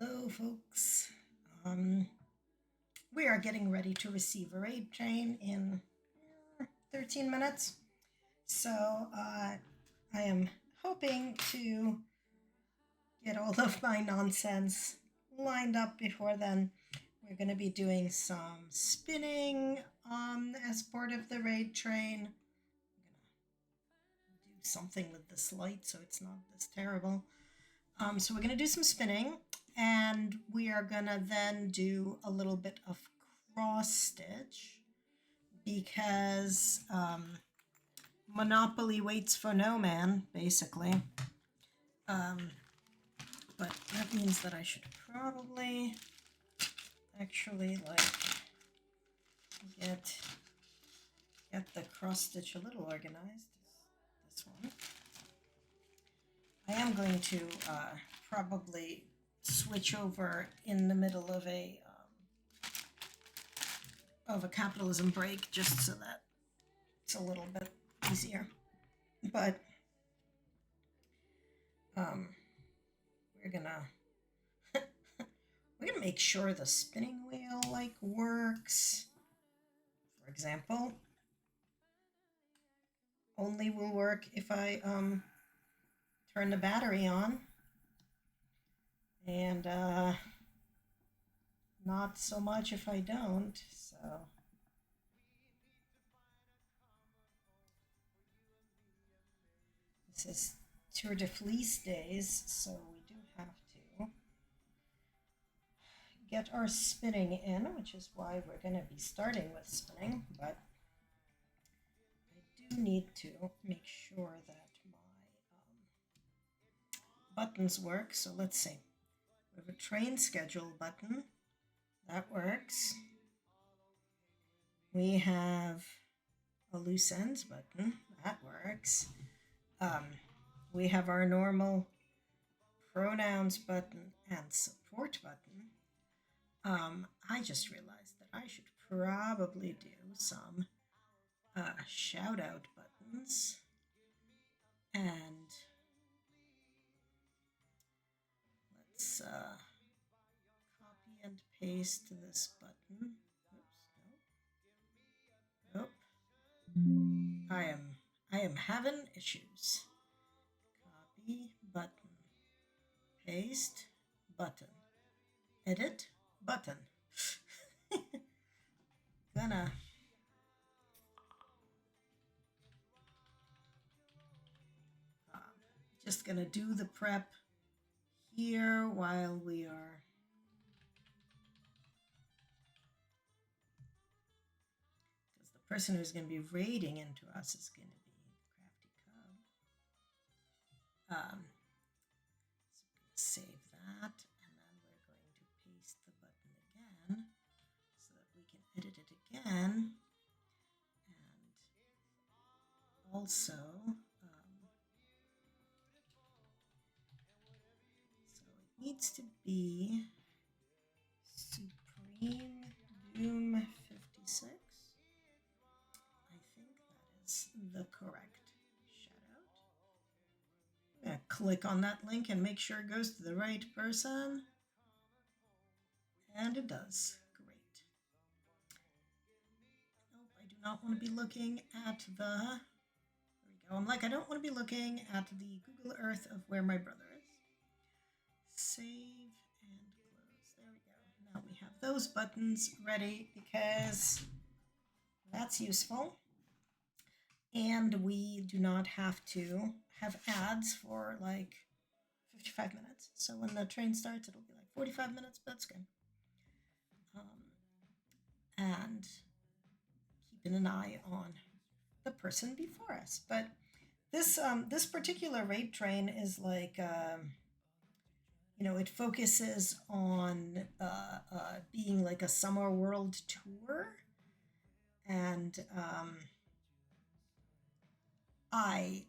Hello, folks. We are getting ready to receive a raid train in 13 minutes. So I am hoping to get all of my nonsense lined up before then. We're going to be doing some spinning as part of the raid train. I'm going to do something with this light so it's not this terrible. So we're going to do some spinning, and we are going to then do a little bit of cross stitch because Monopoly waits for no man, basically. But that means that I should probably actually get the cross stitch a little organized. This one. I am going to probably switch over in the middle of a capitalism break just so that it's a little bit easier. But we're gonna make sure the spinning wheel works. For example, only will work if I turn the battery on, and not so much if I don't. So this is Tour de Fleece days, so we do have to get our spinning in, which is why we're going to be starting with spinning, but I do need to make sure that my buttons work. So let's see. We have a train schedule button. That works. We have a loose ends button. That works. We have our normal pronouns button and support button. I just realized that I should probably do some shout out buttons, and let's copy and paste this button. Oops, no. Nope. I am having issues. Copy button. Paste button. Edit button. Gonna just gonna do the prep here while we are person who's going to be raiding into us is going to be Crafty Cub. So save that, and then we're going to paste the button again so that we can edit it again. And also, so it needs to be Supreme Doom 56. The correct shout out. I'm going to click on that link and make sure it goes to the right person. And it does. Great. Nope, I do not want to be looking at the... There we go. I'm like, I don't want to be looking at the Google Earth of where my brother is. Save and close. There we go. Now we have those buttons ready because that's useful. And we do not have to have ads for like 55 minutes. So when the train starts, it'll be like 45 minutes, but that's good. And keeping an eye on the person before us. But this this particular raid train is like, you know, it focuses on being like a summer world tour. And I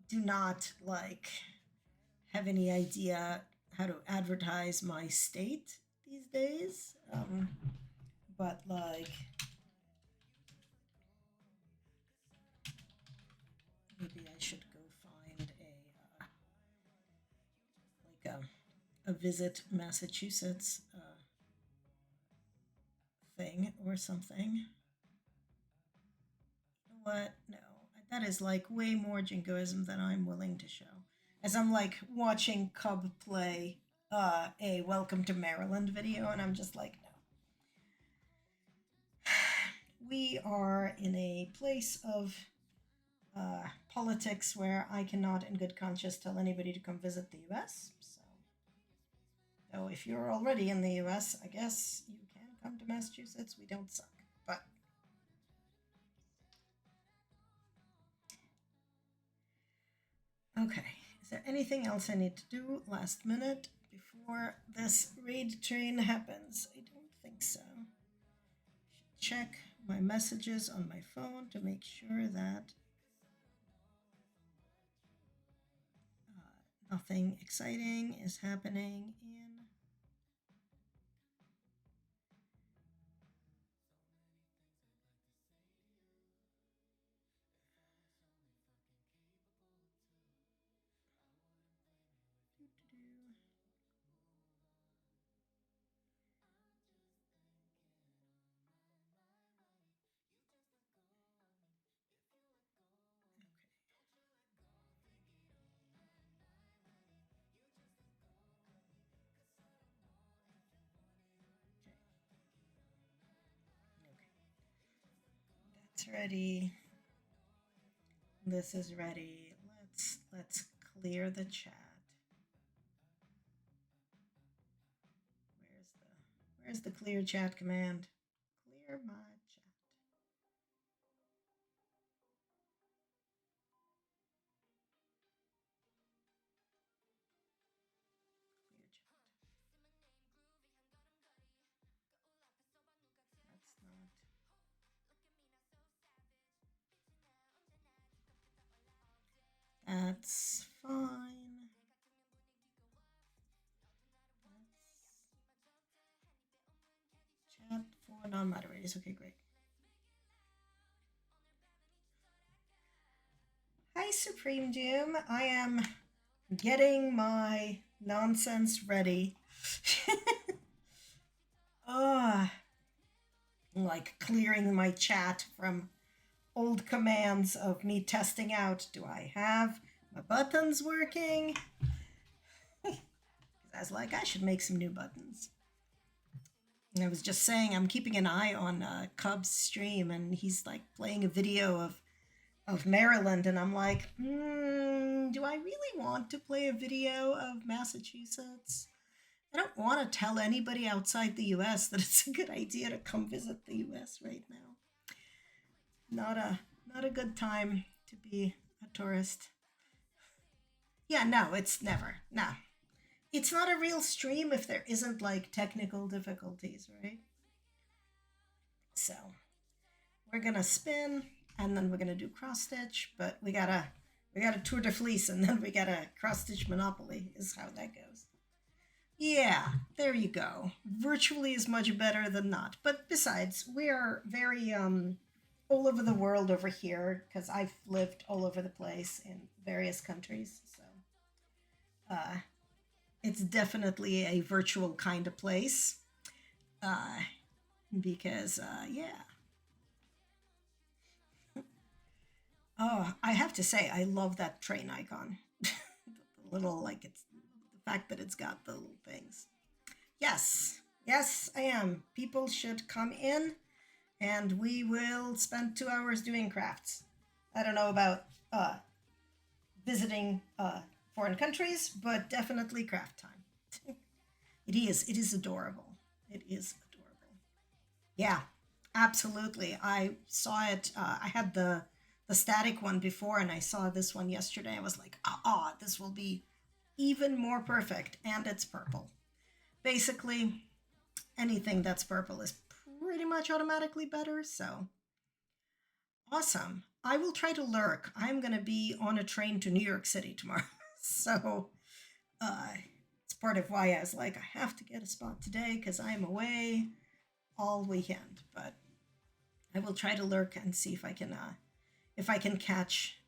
do not like have any idea how to advertise my state these days. But like maybe I should go find a Visit Massachusetts thing or something. You know what? No. That is like way more jingoism than I'm willing to show. As I'm like watching Cub play a Welcome to Maryland video, and I'm just like, no. We are in a place of politics where I cannot in good conscience tell anybody to come visit the US. So if you're already in the US, I guess you can come to Massachusetts. We don't suck. But okay, is there anything else I need to do last minute before this raid train happens? I don't think so. Should check my messages on my phone to make sure that nothing exciting is happening in ready. This is ready. Let's clear the chat. Where's the clear chat command? Clear my chat. Clear chat. That's not. That's fine. Chat for non-moderators. Okay, great. Hi, Supreme Doom. I am getting my nonsense ready. uh, like clearing my chat from old commands of me testing out, do I have my buttons working? I was like, I should make some new buttons. And I was just saying, I'm keeping an eye on Cub's stream, and he's like playing a video of Maryland, and I'm like, do I really want to play a video of Massachusetts? I don't want to tell anybody outside the US that it's a good idea to come visit the US right now. Not a good time to be a tourist. Yeah, no, it's never. No. It's not a real stream if there isn't like technical difficulties, right? So we're gonna spin and then we're gonna do cross stitch, but we got a tour de fleece and then we got a cross stitch monopoly is how that goes. Yeah, there you go. Virtually is much better than not. But besides, we are very all over the world over here because I've lived all over the place in various countries. So it's definitely a virtual kind of place because, yeah. Oh, I have to say, I love that train icon. The little, like, it's the fact that it's got the little things. Yes, yes, I am. People should come in and we will spend 2 hours doing crafts. I don't know about visiting foreign countries, but definitely craft time. It is adorable. It is adorable. Yeah, absolutely. I saw it. I had the static one before, and I saw this one yesterday. I was like, this will be even more perfect, and it's purple. Basically, anything that's purple is pretty much automatically better. So awesome. I will try to lurk. I'm going to be on a train to New York City tomorrow. So it's part of why I was like, I have to get a spot today because I'm away all weekend. But I will try to lurk and see if I can catch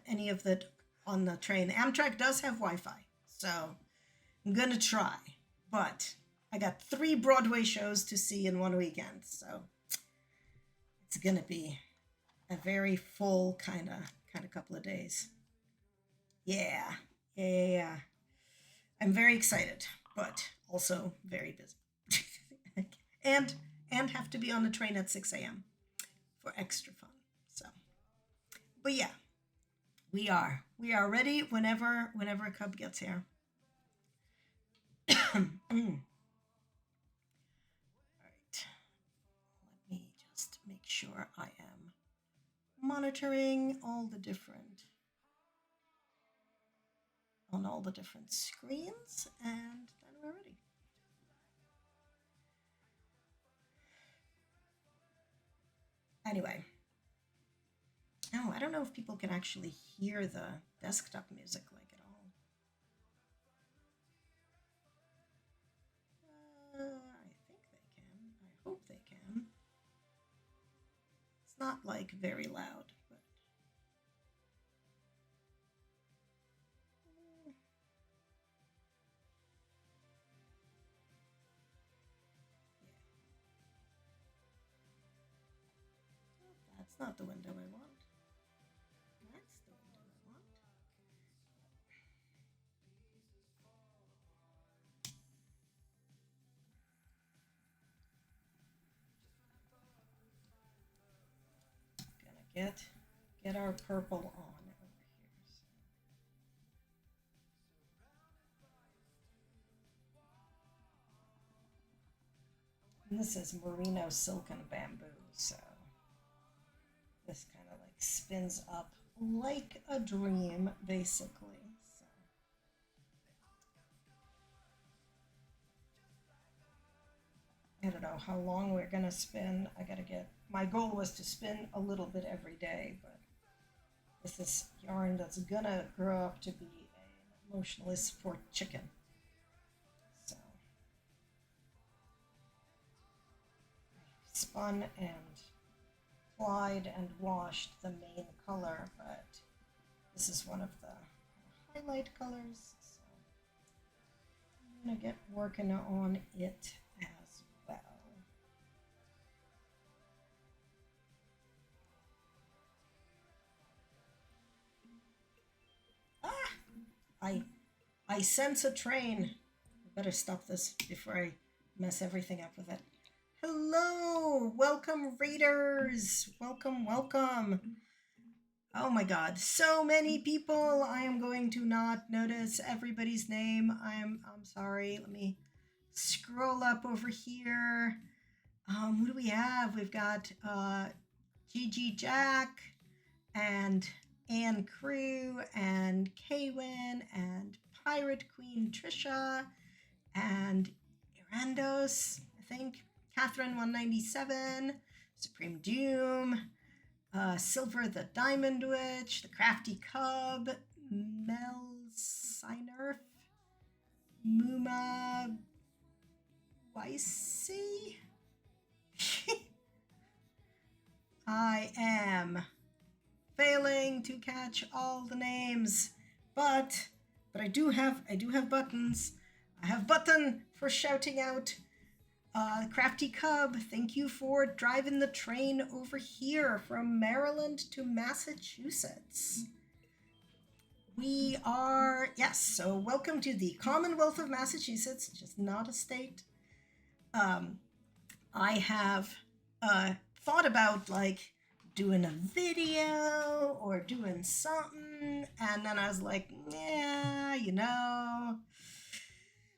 any of the on the train. Amtrak does have Wi-Fi, so I'm gonna try. But I got 3 Broadway shows to see in one weekend, so it's gonna be a very full kind of couple of days. Yeah, yeah. I'm very excited, but also very busy, and have to be on the train at 6 a.m. for extra fun. So, but yeah, we are ready whenever Cub gets here. All right. Let me just make sure I am monitoring all the different on all the different screens, and then we're ready. Anyway, oh, I don't know if people can actually hear the desktop music like at all. I think they can. I hope they can. It's not like very loud, but yeah. That's not the window I want. That's the window I want. Gonna get our purple on over here. And this is merino silk and bamboo, so this kind of like spins up like a dream, basically. So. I don't know how long we're gonna spin. I gotta get. My goal was to spin a little bit every day, but this is yarn that's gonna grow up to be an emotionally support chicken. So spun and applied and washed the main color, but this is one of the highlight colors, so I'm gonna get working on it as well. I sense a train. I better stop this before I mess everything up with it. Hello, welcome readers. Welcome, welcome. Oh my God, so many people. I am going to not notice everybody's name. I'm sorry. Let me scroll up over here. Who do we have? We've got Gigi Jack and Anne Crew and Kaywin and Pirate Queen Trisha and Irandos, I think, Catherine 197, Supreme Doom, Silver the Diamond Witch, the Crafty Cub, Mel Sinerf, Muma Weissy. I am failing to catch all the names, but I do have buttons. I have button for shouting out. Crafty Cub, thank you for driving the train over here from Maryland to Massachusetts. We are, yes, so welcome to the Commonwealth of Massachusetts, just not a state. I have thought about like doing a video or doing something, and then I was like, yeah, you know,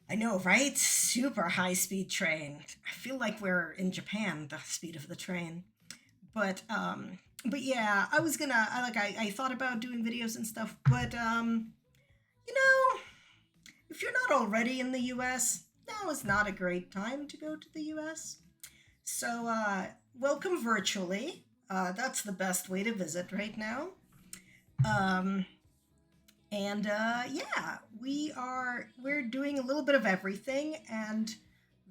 I know, right? Super high-speed train. I feel like we're in Japan, the speed of the train. But yeah, I was gonna, I thought about doing videos and stuff, but, you know, if you're not already in the US, now is not a great time to go to the US. So, welcome virtually. That's the best way to visit right now. And yeah, we're doing a little bit of everything, and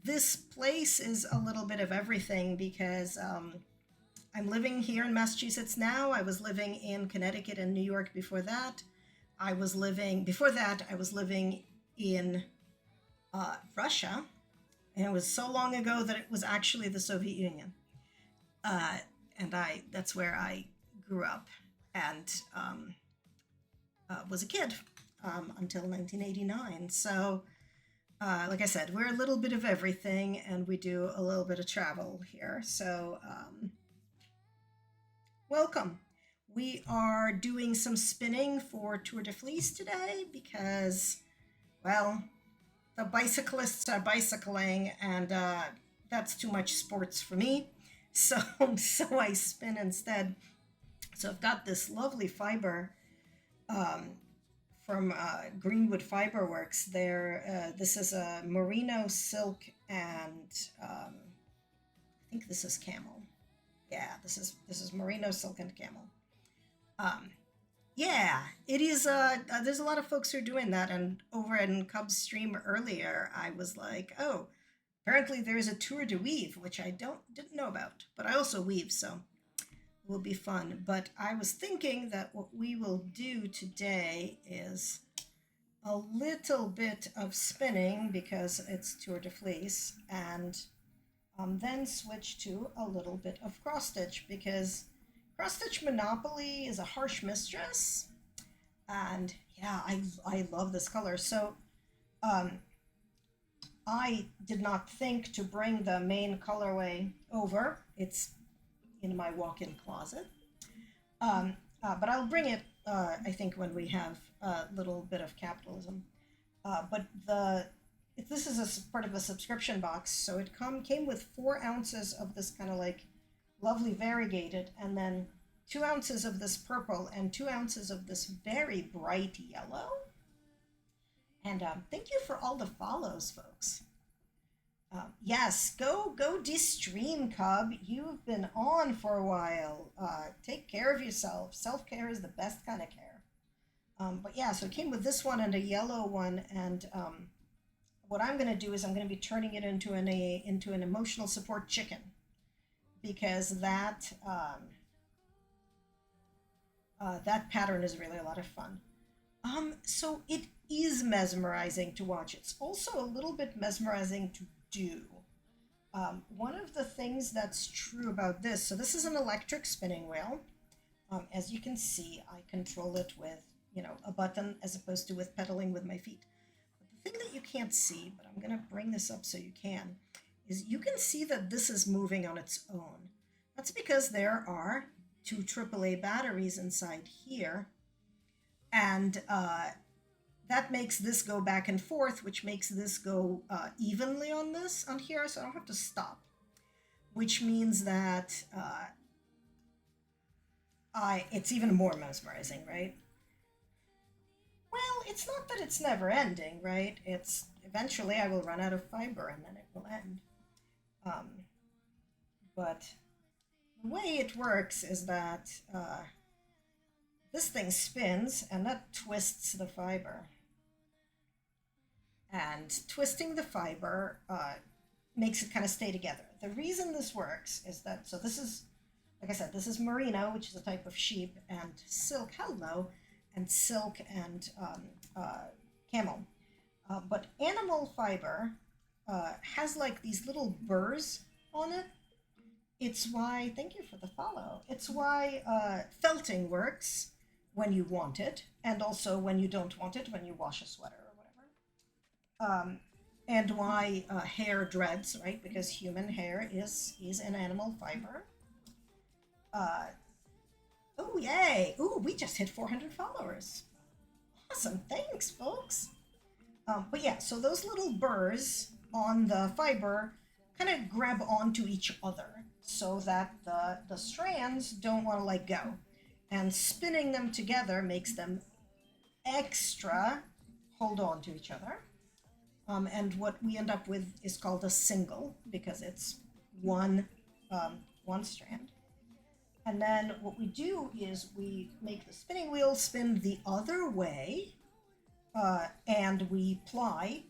this place is a little bit of everything because I'm living here in Massachusetts now. I was living in Connecticut and New York before that. I was living in Russia, and it was so long ago that it was actually the Soviet Union. And that's where I grew up and was a kid until 1989. So, like I said, we're a little bit of everything, and we do a little bit of travel here. So, welcome. We are doing some spinning for Tour de Fleece today because, well, the bicyclists are bicycling, and that's too much sports for me. So I spin instead. So I've got this lovely fiber from Greenwood Fiberworks. This is a merino silk, and I think this is camel. Yeah, this is merino silk and camel. Yeah, it is. There's a lot of folks who are doing that, and over in Cub's stream earlier, I was like, oh, apparently there is a tour de weave, which I didn't know about, but I also weave, so it will be fun. But I was thinking that what we will do today is a little bit of spinning because it's Tour de Fleece, and then switch to a little bit of cross stitch because cross stitch Monopoly is a harsh mistress, and yeah, I love this color. So I did not think to bring the main colorway over. It's in my walk-in closet, but I'll bring it. I think when we have a little bit of capitalism. But this is a part of a subscription box, so it came with 4 ounces of this kind of like lovely variegated, and then 2 ounces of this purple and 2 ounces of this very bright yellow. And thank you for all the follows, folks. Yes, go de-stream, Cub. You've been on for a while. Take care of yourself. Self-care is the best kind of care. But yeah, so it came with this one and a yellow one, and what I'm going to do is I'm going to be turning it into an emotional support chicken, because that pattern is really a lot of fun. So it is mesmerizing to watch. It's also a little bit mesmerizing to do. One of the things that's true about this, so this is an electric spinning wheel. As you can see, I control it with, a button as opposed to with pedaling with my feet. thing that you can't see, but I'm going to bring this up so you can, is you can see that this is moving on its own. That's because there are two AAA batteries inside here, and that makes this go back and forth, which makes this go evenly on here, so I don't have to stop, which means that it's even more mesmerizing, right? Well, it's not that it's never ending, right? It's eventually I will run out of fiber and then it will end. Um, but the way it works is that this thing spins and that twists the fiber. And twisting the fiber makes it kind of stay together. The reason this works is that, so this is, like I said, this is merino, which is a type of sheep, and silk, hello, and silk and camel. But animal fiber has like these little burrs on it. It's why, thank you for the follow. It's why felting works when you want it, and also when you don't want it, when you wash a sweater or whatever. And why hair dreads, right? Because human hair is an animal fiber. Oh, yay! Ooh, we just hit 400 followers. Awesome, thanks, folks. But yeah, so those little burrs on the fiber kind of grab onto each other so that the strands don't want to let go. And spinning them together makes them extra hold on to each other. And what we end up with is called a single because it's one strand. And then what we do is we make the spinning wheel spin the other way, and we ply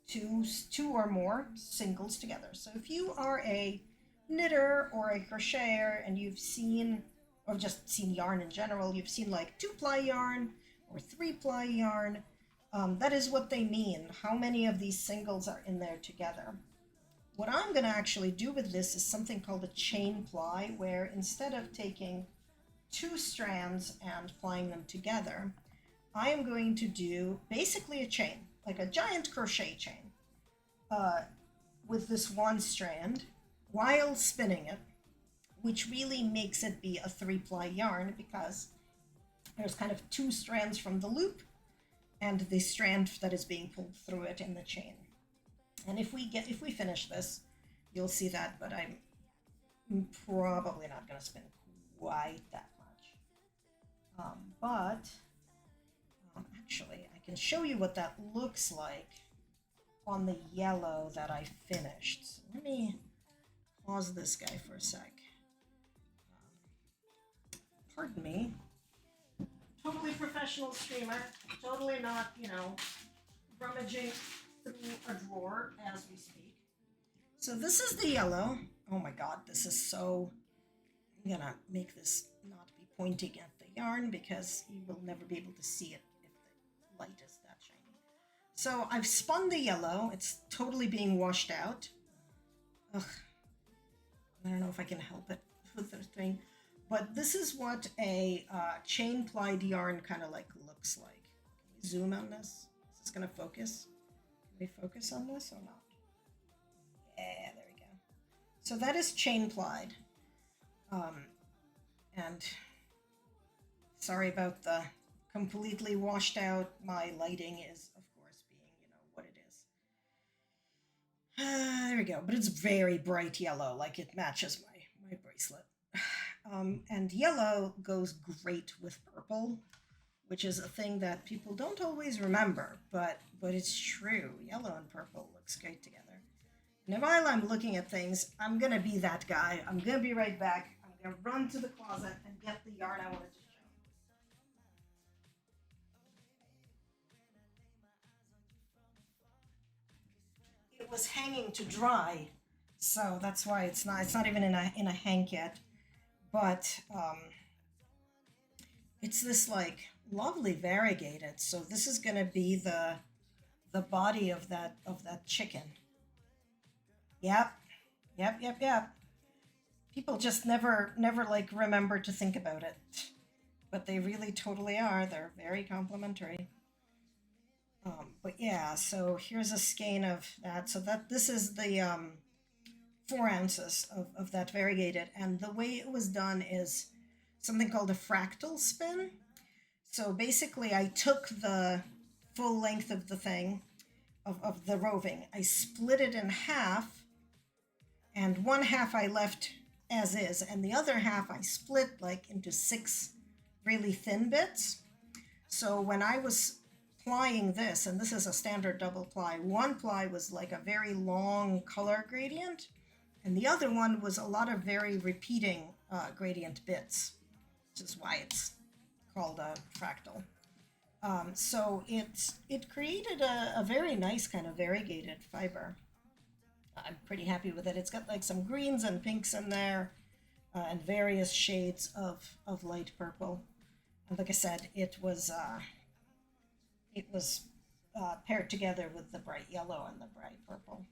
two or more singles together. So if you are a knitter or a crocheter and you've seen, or just seen yarn in general, you've seen like 2-ply yarn or 3-ply yarn, that is what they mean. How many of these singles are in there together? What I'm going to actually do with this is something called a chain ply, where instead of taking 2 strands and plying them together, I am going to do basically a chain, like a giant crochet chain, with this one strand while spinning it, which really makes it be a 3-ply yarn because there's kind of 2 strands from the loop and the strand that is being pulled through it in the chain. And if we finish this, you'll see that, but I'm probably not going to spin quite that much. But actually, I can show you what that looks like on the yellow that I finished. So let me pause this guy for a sec. Pardon me. Totally professional streamer. Totally not, rummaging through a drawer as we speak. So this is the yellow. Oh my god, this is so... I'm gonna make this not be pointing at the yarn because you will never be able to see it if the light is that shiny. So I've spun the yellow. It's totally being washed out. Ugh. I don't know if I can help it with the thing. But this is what a chain-plied yarn kind of like looks like. Can we zoom on this? Is this going to focus? Can we focus on this or not? Yeah, there we go. So that is chain-plied. And sorry about the completely washed out. My lighting is, of course, being, what it is. There we go. But it's very bright yellow, like it matches my bracelet. And yellow goes great with purple, which is a thing that people don't always remember, but it's true. Yellow and purple looks great together. And while I'm looking at things, I'm going to be that guy. I'm going to be right back. I'm going to run to the closet and get the yarn I wanted to show. It was hanging to dry, so that's why it's not even in a hank yet. But it's this like lovely variegated. So this is going to be the body of that chicken. Yep. People just never like remember to think about it, but they really totally are. They're very complimentary. But yeah, so here's a skein of that. So that this is the 4 ounces of that variegated. And the way it was done is something called a fractal spin. So basically, I took the full length of the thing, of the roving, I split it in half, and one half I left as is, and the other half I split like into 6 really thin bits. So when I was plying this, and this is a standard double ply, one ply was like a very long color gradient, and the other one was a lot of very repeating gradient bits, which is why it's called a fractal. So it created a very nice kind of variegated fiber. I'm pretty happy with it. It's got like some greens and pinks in there, and various shades of light purple. And like I said, it was paired together with the bright yellow and the bright purple.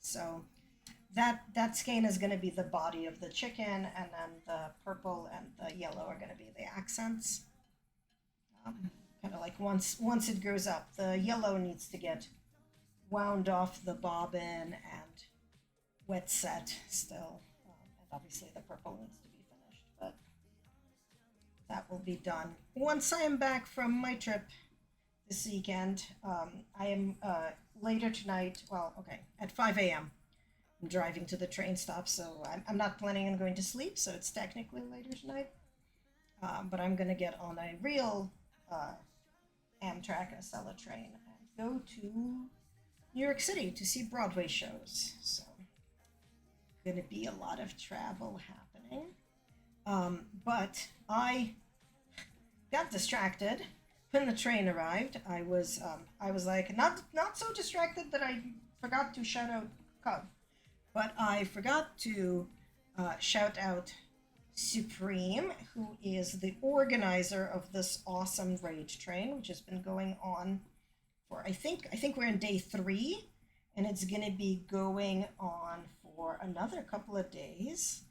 So that skein is going to be the body of the chicken, and then the purple and the yellow are going to be the accents. Kind of like once it grows up, the yellow needs to get wound off the bobbin and wet set still, and obviously the purple needs to be finished, but that will be done once I am back from my trip this weekend. I am later tonight. Well, okay, at 5 a.m. I'm driving to the train stop, so I'm not planning on going to sleep. So it's technically later tonight, but I'm gonna get on a real Amtrak Acela train and go to New York City to see Broadway shows. So going to be a lot of travel happening. But I got distracted when the train arrived. I was like not so distracted that I forgot to shout out Cub, but I forgot to shout out Supreme, who is the organizer of this awesome raid train, which has been going on for I think we're in day 3, and it's going to be going on for another couple of days.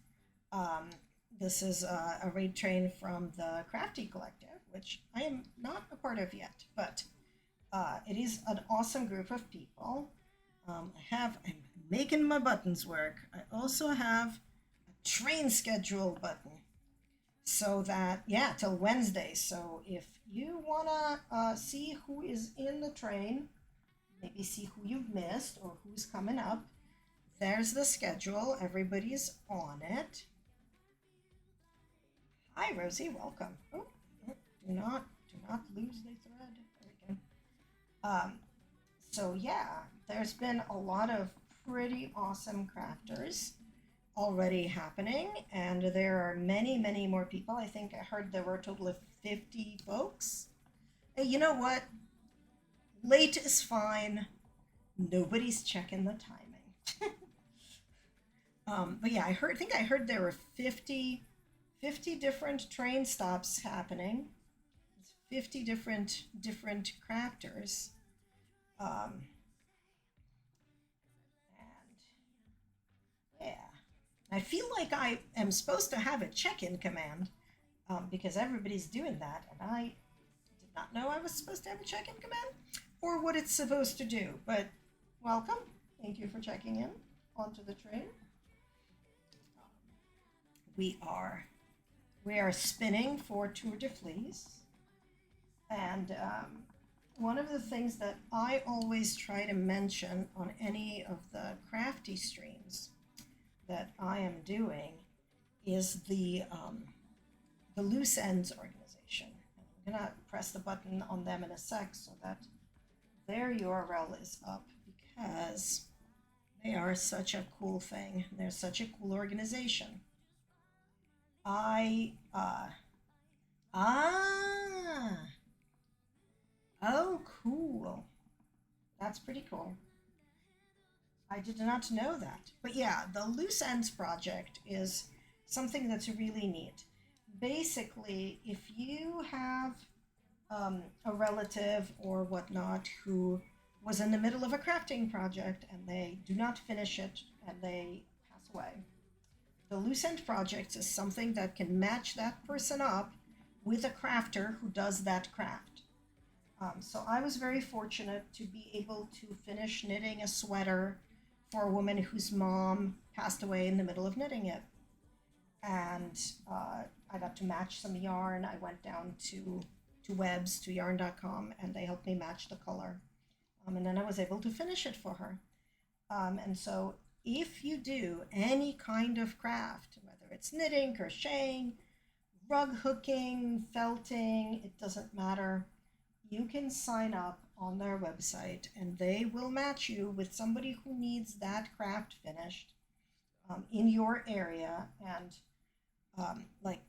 This is a raid train from the Crafty Collective, which I am not a part of yet, but it is an awesome group of people. I'm making my buttons work. I also have a train schedule button, so that, yeah, till Wednesday. So if you wanna see who is in the train, maybe see who you've missed or who's coming up, there's the schedule. Everybody's on it. Hi, Rosie. Welcome. Oh, do not lose the thread. There we go. So yeah, there's been a lot of pretty awesome crafters already happening, and there are many more people. I think I heard there were a total of 50 folks. Hey, you know what? Late is fine. Nobody's checking the timing. But yeah, I think I heard there were 50 different train stops happening. 50 different crafters. And yeah, I feel like I am supposed to have a check-in command, because everybody's doing that, and I did not know I was supposed to have a check-in command or what it's supposed to do. But welcome. Thank you for checking in onto the train. We are spinning for Tour de Fleece, and one of the things that I always try to mention on any of the crafty streams that I am doing is the loose ends organization. I'm gonna press the button on them in a sec so that their URL is up, because they are such a cool thing. They're such a cool organization. Oh, cool. That's pretty cool. I did not know that. But yeah, the Loose Ends project is something that's really neat. Basically, if you have a relative or whatnot who was in the middle of a crafting project and they do not finish it and they pass away, the Loose End project is something that can match that person up with a crafter who does that craft. So I was very fortunate to be able to finish knitting a sweater for a woman whose mom passed away in the middle of knitting it. And I got to match some yarn. I went down to Webs, to yarn.com, and they helped me match the color. And then I was able to finish it for her. And so if you do any kind of craft, whether it's knitting, crocheting, rug hooking, felting, it doesn't matter, you can sign up on their website and they will match you with somebody who needs that craft finished in your area. And like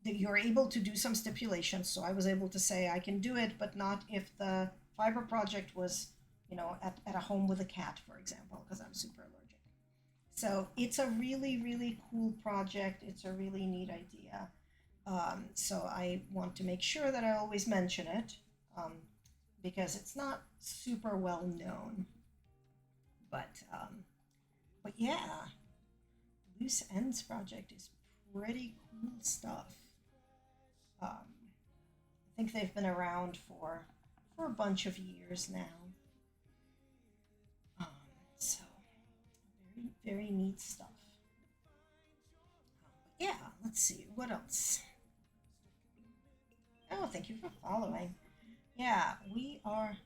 you're able to do some stipulations. So I was able to say I can do it, but not if the fiber project was, at a home with a cat, for example, because I'm super allergic. So it's a really, really cool project. It's a really neat idea. So I want to make sure that I always mention it because it's not super well known. But yeah, Loose Ends project is pretty cool stuff. I think they've been around for a bunch of years now. So very, very neat stuff. Yeah, let's see what else. Oh, thank you for following. Yeah, we are.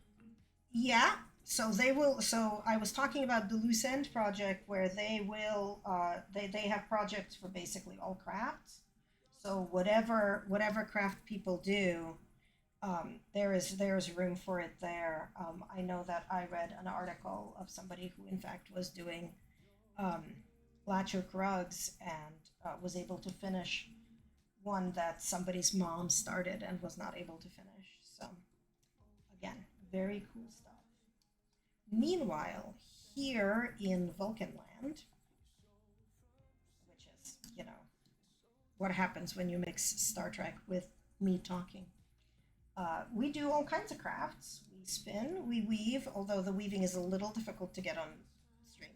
Yeah, so they will. So I was talking about the Loose End project where they will. They have projects for basically all crafts. So whatever craft people do, there's room for it there. I know that I read an article of somebody who in fact was doing um, latchwork rugs and was able to finish one that somebody's mom started and was not able to finish. So again, very cool stuff. Meanwhile, here in Vulcanland, which is, what happens when you mix Star Trek with me talking. We do all kinds of crafts. We spin, we weave, although the weaving is a little difficult to get on stream.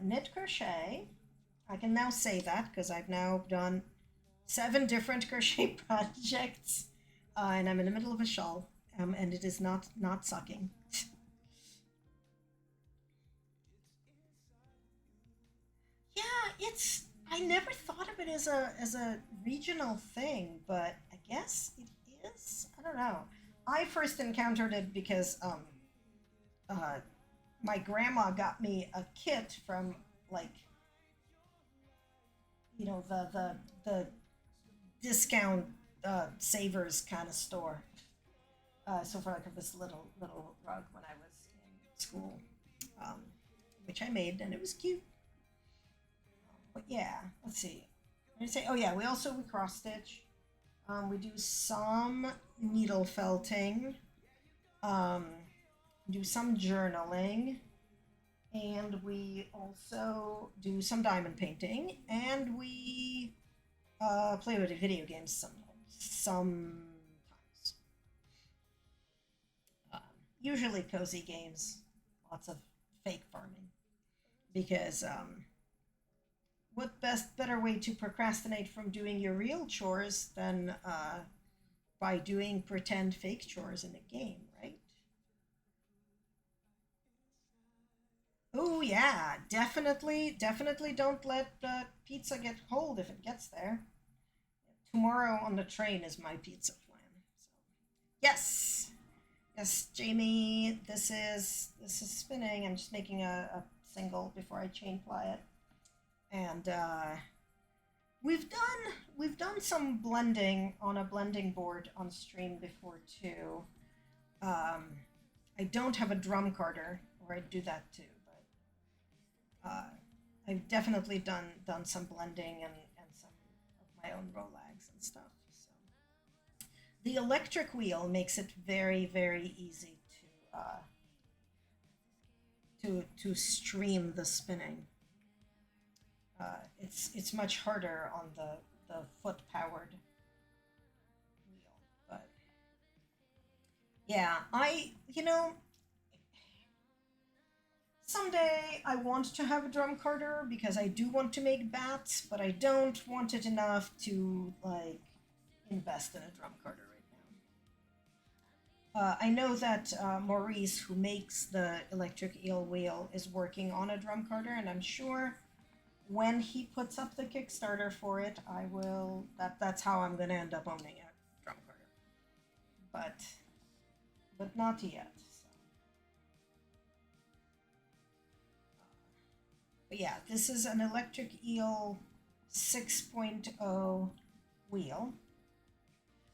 Knit, crochet. I can now say that because I've now done 7 different crochet projects, and I'm in the middle of a shawl, and it is not sucking. Yeah, I never thought of it as a regional thing, but I guess it is. I don't know. I first encountered it because uh, my grandma got me a kit from like the discount savers kind of store. So for like this little rug when I was in school, um, which I made and it was cute. But yeah, let's see. I say, oh yeah, we cross stitch. We do some needle felting. Um, do some journaling, and we also do some diamond painting, and we play with video games sometimes. Usually cozy games, lots of fake farming, because what better way to procrastinate from doing your real chores than by doing pretend fake chores in a game, right? Oh yeah, definitely don't let pizza get cold if it gets there. Tomorrow on the train is my pizza plan. So yes, yes, Jamie, this is spinning. I'm just making a single before I chain ply it, and we've done some blending on a blending board on stream before too. Um, I don't have a drum carder, or I'd do that too, but I've definitely done some blending and some of my own Rolags and stuff. So the electric wheel makes it very very easy to stream the spinning. It's much harder on the foot powered wheel, but yeah, someday I want to have a drum carder because I do want to make bats, but I don't want it enough to like invest in a drum carder right I know that Maurice, who makes the electric eel wheel, is working on a drum carder, and I'm sure when he puts up the Kickstarter for it, I will. That's how I'm gonna end up owning a drum carder, but not yet. So. But yeah, this is an electric eel 6.0 wheel.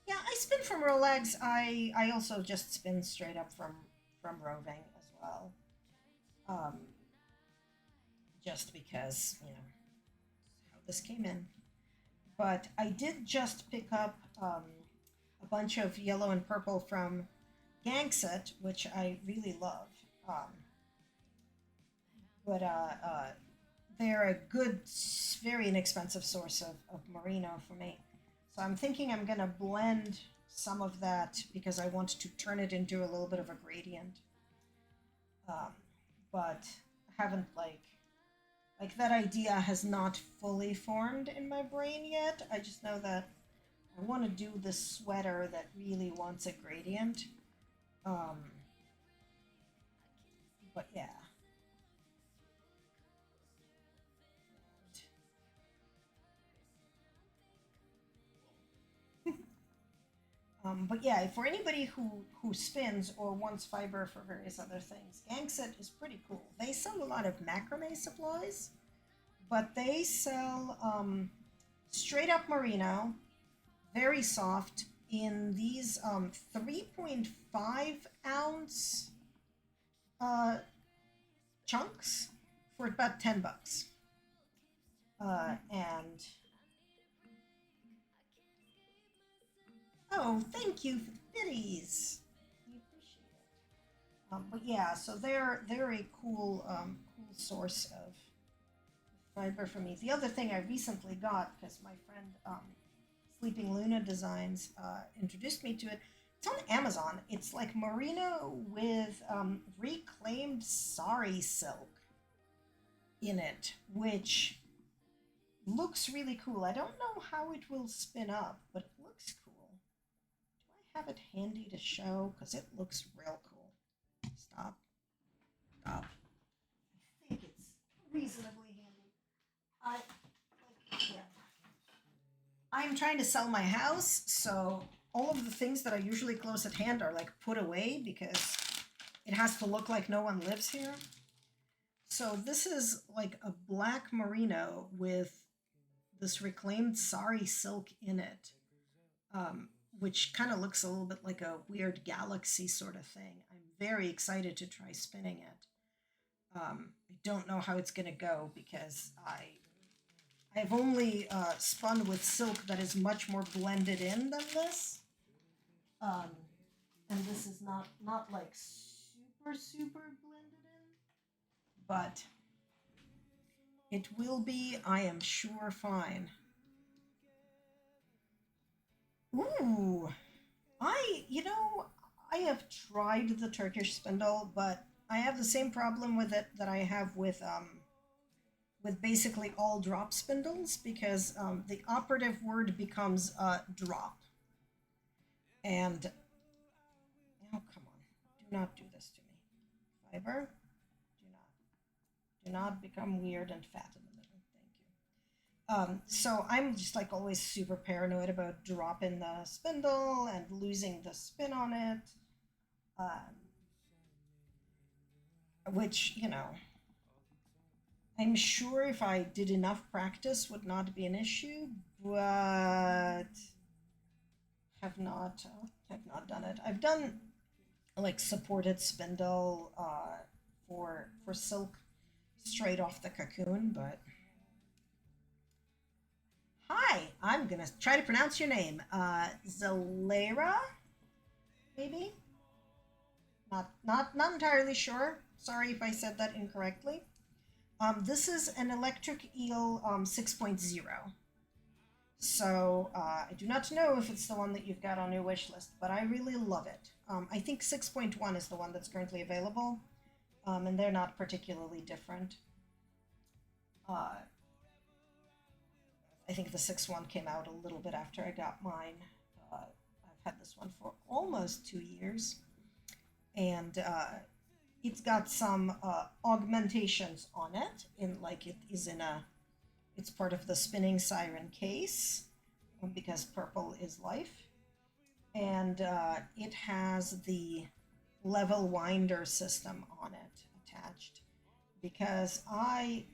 Yeah, I spin from Rolex. I also just spin straight up from roving as well. Um, just because how this came in. But I did just pick up a bunch of yellow and purple from Gangset, which I really love. Um, but they're a good, very inexpensive source of merino for me. So I'm thinking I'm gonna blend some of that because I want to turn it into a little bit of a gradient. Um, but I haven't like that idea has not fully formed in my brain yet. I just know that I want to do this sweater that really wants a gradient. Um, but yeah. But yeah, for anybody who spins or wants fiber for various other things, Gangset is pretty cool. They sell a lot of macrame supplies, but they sell straight up merino, very soft, in these 3.5 ounce uh, chunks for about $10. And oh, thank you for the biddies. We appreciate it. But yeah, so they're a cool source of fiber for me. The other thing I recently got because my friend Sleeping Luna Designs introduced me to it. It's on Amazon. It's like merino with reclaimed sari silk in it, which looks really cool. I don't know how it will spin up, but it looks cool. Do I have it handy to show? Because it looks real cool. Stop. Stop. I think it's reasonably handy. Yeah. I'm trying to sell my house, so all of the things that are usually close at hand are like put away because it has to look like no one lives here. So this is like a black merino with this reclaimed sari silk in it, which kind of looks a little bit like a weird galaxy sort of thing. I'm very excited to try spinning it. I don't know how it's going to go because I've only spun with silk that is much more blended in than this. Um, and this is not like super blended in, but it will be, I am sure, fine. Ooh, I have tried the Turkish spindle, but I have the same problem with it that I have with basically all drop spindles because the operative word becomes drop. And oh, come on, do not do this to me, fiber. Do not become weird and fat in the middle. Thank you. So I'm just like always super paranoid about dropping the spindle and losing the spin on it. Which, I'm sure if I did enough practice would not be an issue, but have not done it. I've done like supported spindle for silk straight off the cocoon, but hi, I'm gonna try to pronounce your name. Zalera, maybe? Not entirely sure. Sorry if I said that incorrectly. This is an electric eel 6.0. So I do not know if it's the one that you've got on your wish list, but I really love it. I think 6.1 is the one that's currently available, and they're not particularly different. I think the 6.1 came out a little bit after I got mine. I've had this one for almost 2 years. and it's got some augmentations on it, in like it is in a, it's part of the spinning siren case, because purple is life, and it has the level winder system on it attached. Because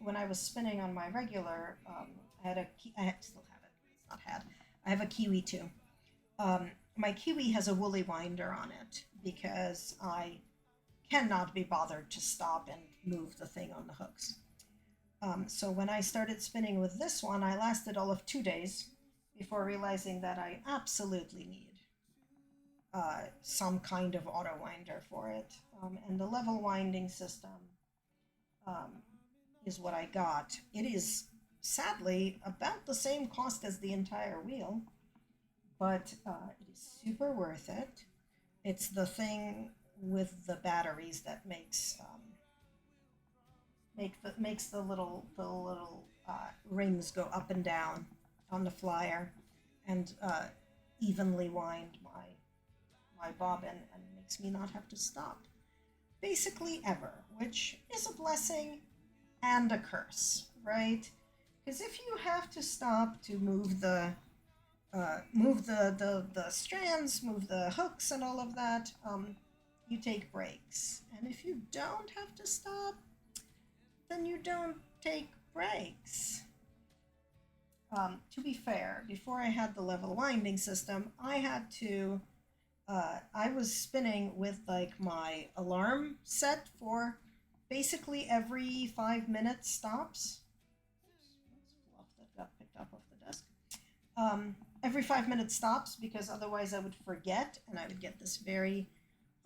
when I was spinning on my regular, I had a, I still have it. It's not had. I have a Kiwi too. My Kiwi has a woolly winder on it because I cannot be bothered to stop and move the thing on the hooks. So when I started spinning with this one, I lasted all of 2 days before realizing that I absolutely need some kind of auto winder for it. And the level winding system um, is what I got. It is sadly about the same cost as the entire wheel, but it is super worth it. It's the thing with the batteries that makes the little rings go up and down on the flyer, and evenly wind my bobbin, and makes me not have to stop basically ever, which is a blessing and a curse, right? Because if you have to stop to move the strands, move the hooks, and all of that, you take breaks. And if you don't have to stop, then you don't take breaks. To be fair, before I had the level winding system, I was spinning with like my alarm set for basically every 5 minute stops. Oops, that's fluff that got picked up off the desk. Every 5 minute stops, because otherwise I would forget and I would get this very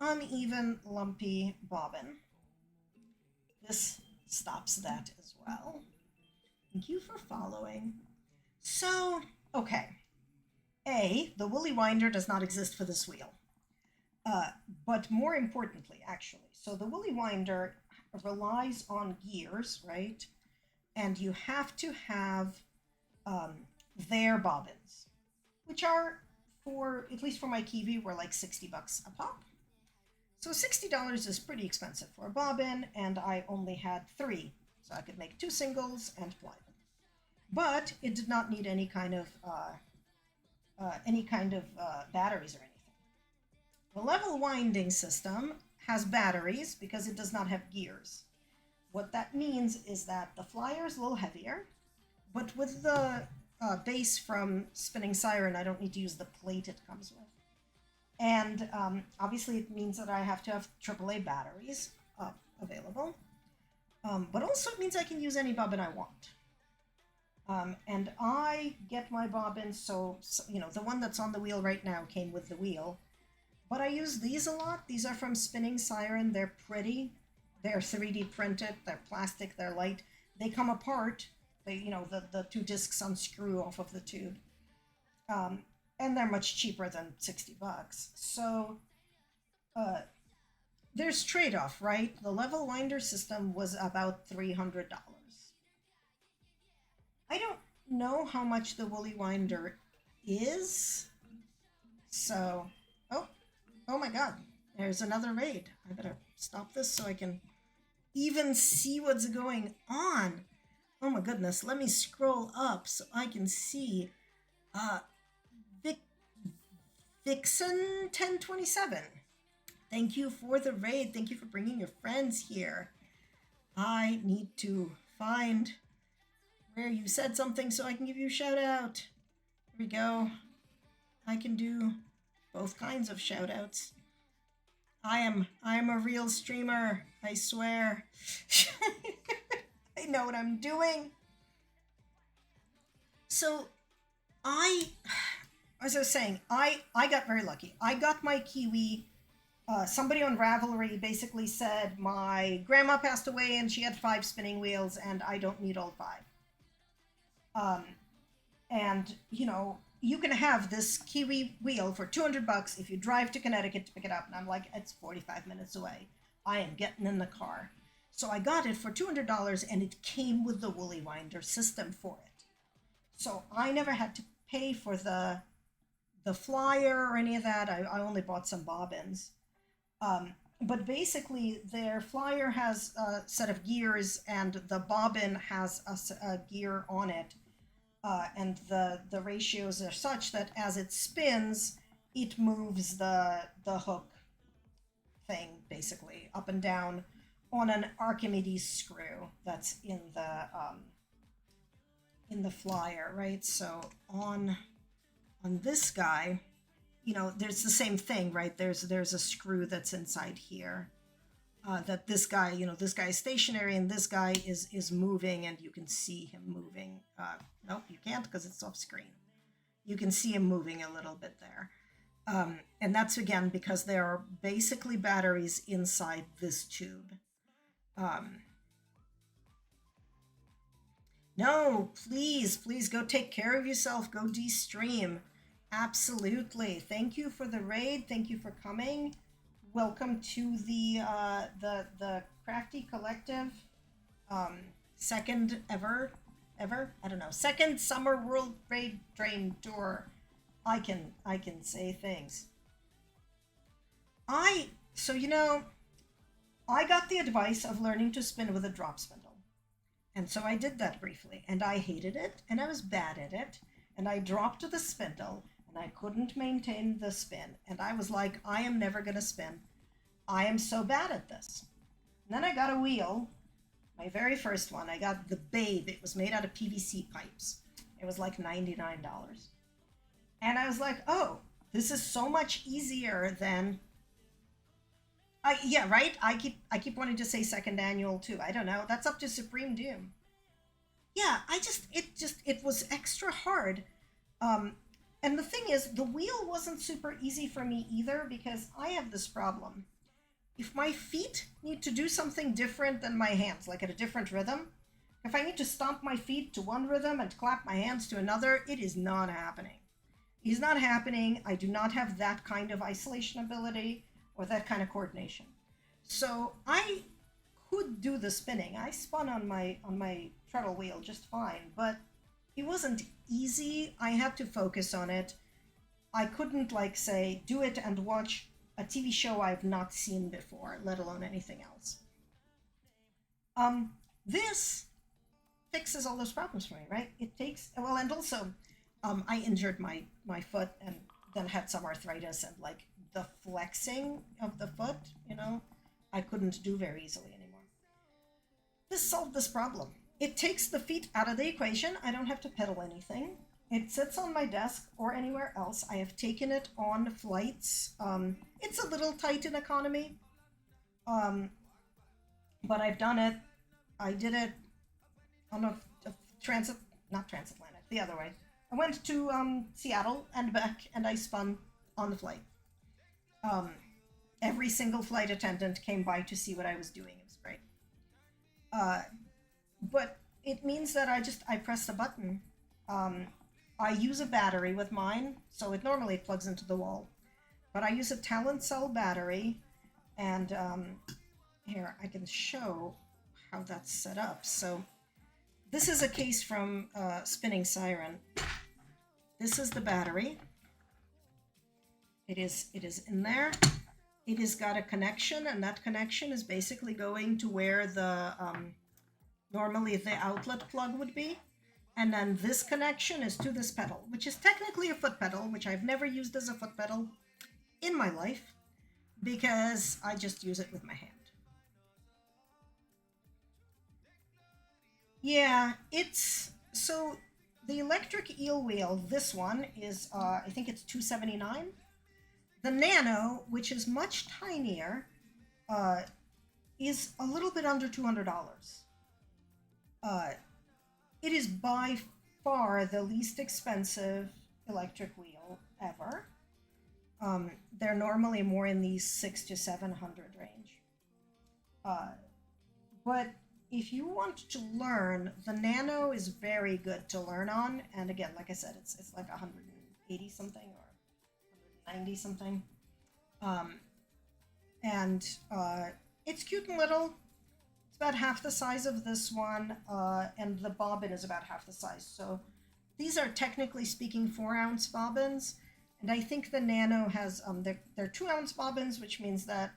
uneven, lumpy bobbin. This stops that as well. Thank you for following. So, okay. The woolly winder does not exist for this wheel. But more importantly, actually, so the woolly winder relies on gears, right? And you have to have their bobbins, which are, for, at least for my Kiwi, were like $60 a pop. So $60 is pretty expensive for a bobbin, and I only had 3, so I could make 2 singles and fly them. But it did not need any kind of batteries or anything. The level winding system has batteries because it does not have gears. What that means is that the flyer is a little heavier, but with the base from Spinning Siren, I don't need to use the plate it comes with. And obviously it means that I have to have AAA batteries available. But also it means I can use any bobbin I want. And I get my bobbins, so, the one that's on the wheel right now came with the wheel. But I use these a lot. These are from Spinning Siren. They're pretty. They're 3D printed. They're plastic. They're light. They come apart. They, the 2 discs unscrew off of the tube. And they're much cheaper than $60. So there's trade-off, right? The level winder system was about $300. I don't know how much the woolly winder is. So, oh my God, there's another raid. I better stop this so I can even see what's going on. Oh my goodness, let me scroll up so I can see. Vixen 1027. Thank you for the raid. Thank you for bringing your friends here. I need to find where you said something so I can give you a shout out. Here we go. I can do both kinds of shout outs. I am a real streamer, I swear. I know what I'm doing. So as I was saying, I got very lucky. I got my Kiwi. Somebody on Ravelry basically said my grandma passed away and she had 5 spinning wheels and I don't need all 5. And you can have this Kiwi wheel for $200 if you drive to Connecticut to pick it up. And I'm like, it's 45 minutes away. I am getting in the car. So I got it for $200 and it came with the woolly winder system for it. So I never had to pay for the flyer or any of that. I only bought some bobbins. but basically their flyer has a set of gears and the bobbin has a gear on it, and the ratios are such that as it spins, it moves the hook thing basically up and down on an Archimedes screw that's in the flyer, right? So on this guy, there's the same thing, right? There's a screw that's inside here. That this guy, this guy is stationary and this guy is moving, and you can see him moving. Nope, you can't because it's off screen. You can see him moving a little bit there. And that's again because there are basically batteries inside this tube. No, please go take care of yourself. Go de-stream. Absolutely. Thank you for the raid. Thank you for coming. Welcome to the Crafty Collective, second ever, I don't know, second Summer World Raid Train Tour. I can say things. So I got the advice of learning to spin with a drop spindle. And so I did that briefly, and I hated it, and I was bad at it, and I dropped the spindle, and I couldn't maintain the spin, and I was like, I am never going to spin. I am so bad at this. And then I got a wheel, my very first one. I got the Babe. It was made out of PVC pipes. It was like $99. And I was like, oh, this is so much easier than... yeah, right? I keep wanting to say second annual too. I don't know. That's up to Supreme Doom. Yeah, it was extra hard. And the thing is, the wheel wasn't super easy for me either because I have this problem. If my feet need to do something different than my hands, like at a different rhythm, if I need to stomp my feet to one rhythm and clap my hands to another, it is not happening. It is not happening. I do not have that kind of isolation ability or that kind of coordination. So I could do the spinning. I spun on my treadle wheel just fine, but it wasn't easy. I had to focus on it. I couldn't say do it and watch a TV show I've not seen before, let alone anything else. This fixes all those problems for me, right? It takes, well, and also I injured my foot and then had some arthritis, and the flexing of the foot, I couldn't do very easily anymore. This solved this problem. It takes the feet out of the equation. I don't have to pedal anything. It sits on my desk or anywhere else. I have taken it on flights. It's a little tight in economy, but I've done it. I did it on a not transatlantic, the other way. I went to Seattle and back, and I spun on the flight. Every single flight attendant came by to see what I was doing. It was great. But it means that I press the button. I use a battery with mine, so it normally plugs into the wall. But I use a Talent Cell battery, and here I can show how that's set up. So this is a case from Spinning Siren. This is the battery. It is in there. It has got a connection, and that connection is basically going to where the normally the outlet plug would be. And then this connection is to this pedal, which is technically a foot pedal, which I've never used as a foot pedal in my life because I just use it with my hand. Yeah, so the electric eel wheel, this one is, I think it's $279. The Nano, which is much tinier, is a little bit under $200. It is by far the least expensive electric wheel ever. They're normally more in the $600 to $700 range. But if you want to learn, the Nano is very good to learn on. And again, like I said, it's like 180 something or 190 something. And it's cute and little. It's about half the size of this one, and the bobbin is about half the size. So these are technically speaking 4-ounce bobbins, and I think the Nano has they're 2-ounce bobbins, which means that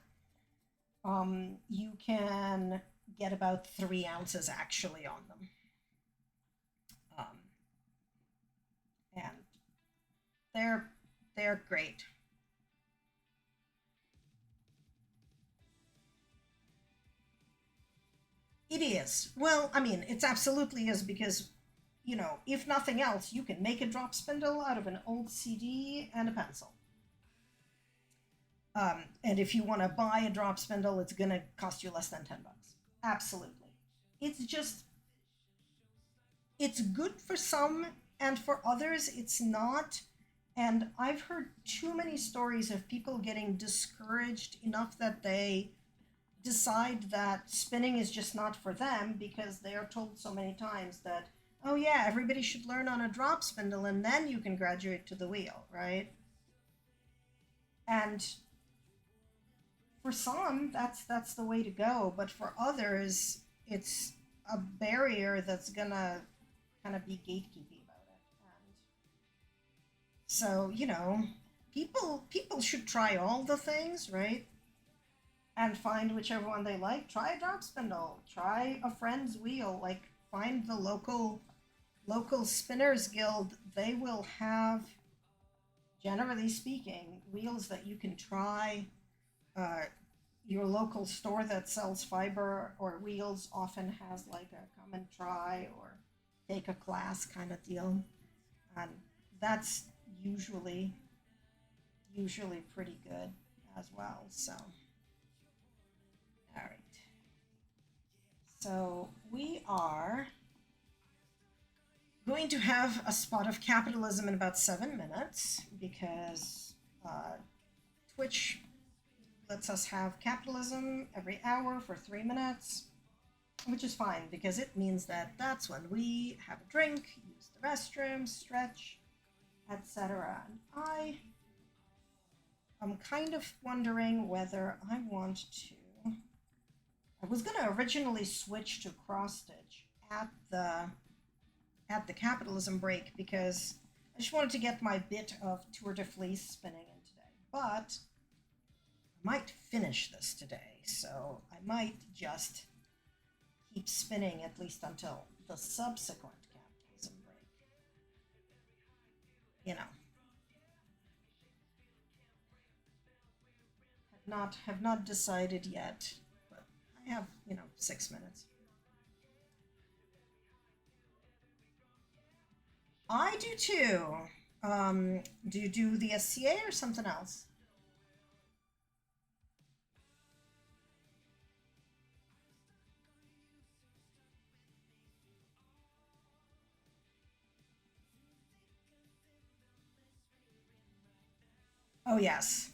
You can get about 3 ounces actually on them. Um, and they're they're great. It is. Well, I mean, it's absolutely is because, if nothing else, you can make a drop spindle out of an old CD and a pencil. And if you want to buy a drop spindle, it's going to cost you less than $10. Absolutely. It's just, it's good for some, and for others, it's not. And I've heard too many stories of people getting discouraged enough that they decide that spinning is just not for them because they are told so many times that, oh yeah, everybody should learn on a drop spindle and then you can graduate to the wheel, right? And for some, that's the way to go, but for others, it's a barrier that's gonna kind of be gatekeeping about it. And so, people should try all the things, right? And find whichever one they like. Try a drop spindle. Try a friend's wheel. Like find the local spinners guild. They will have, generally speaking, wheels that you can try. Uh, your local store that sells fiber or wheels often has like a come and try or take a class kind of deal, and that's usually usually pretty good as well. So, all right. So we are going to have a spot of capitalism in about 7 minutes because uh, Twitch lets us have capitalism every hour for 3 minutes, which is fine because it means that that's when we have a drink, use the restroom, stretch, etc. And I'm kind of wondering whether I want to. I was going to originally switch to cross stitch at the capitalism break because I just wanted to get my bit of Tour de Fleece spinning in today. But I might finish this today, so I might just keep spinning at least until the subsequent capitalism break. You know, have not decided yet, but I have 6 minutes. I do too. Do you do the SCA or something else? Oh yes.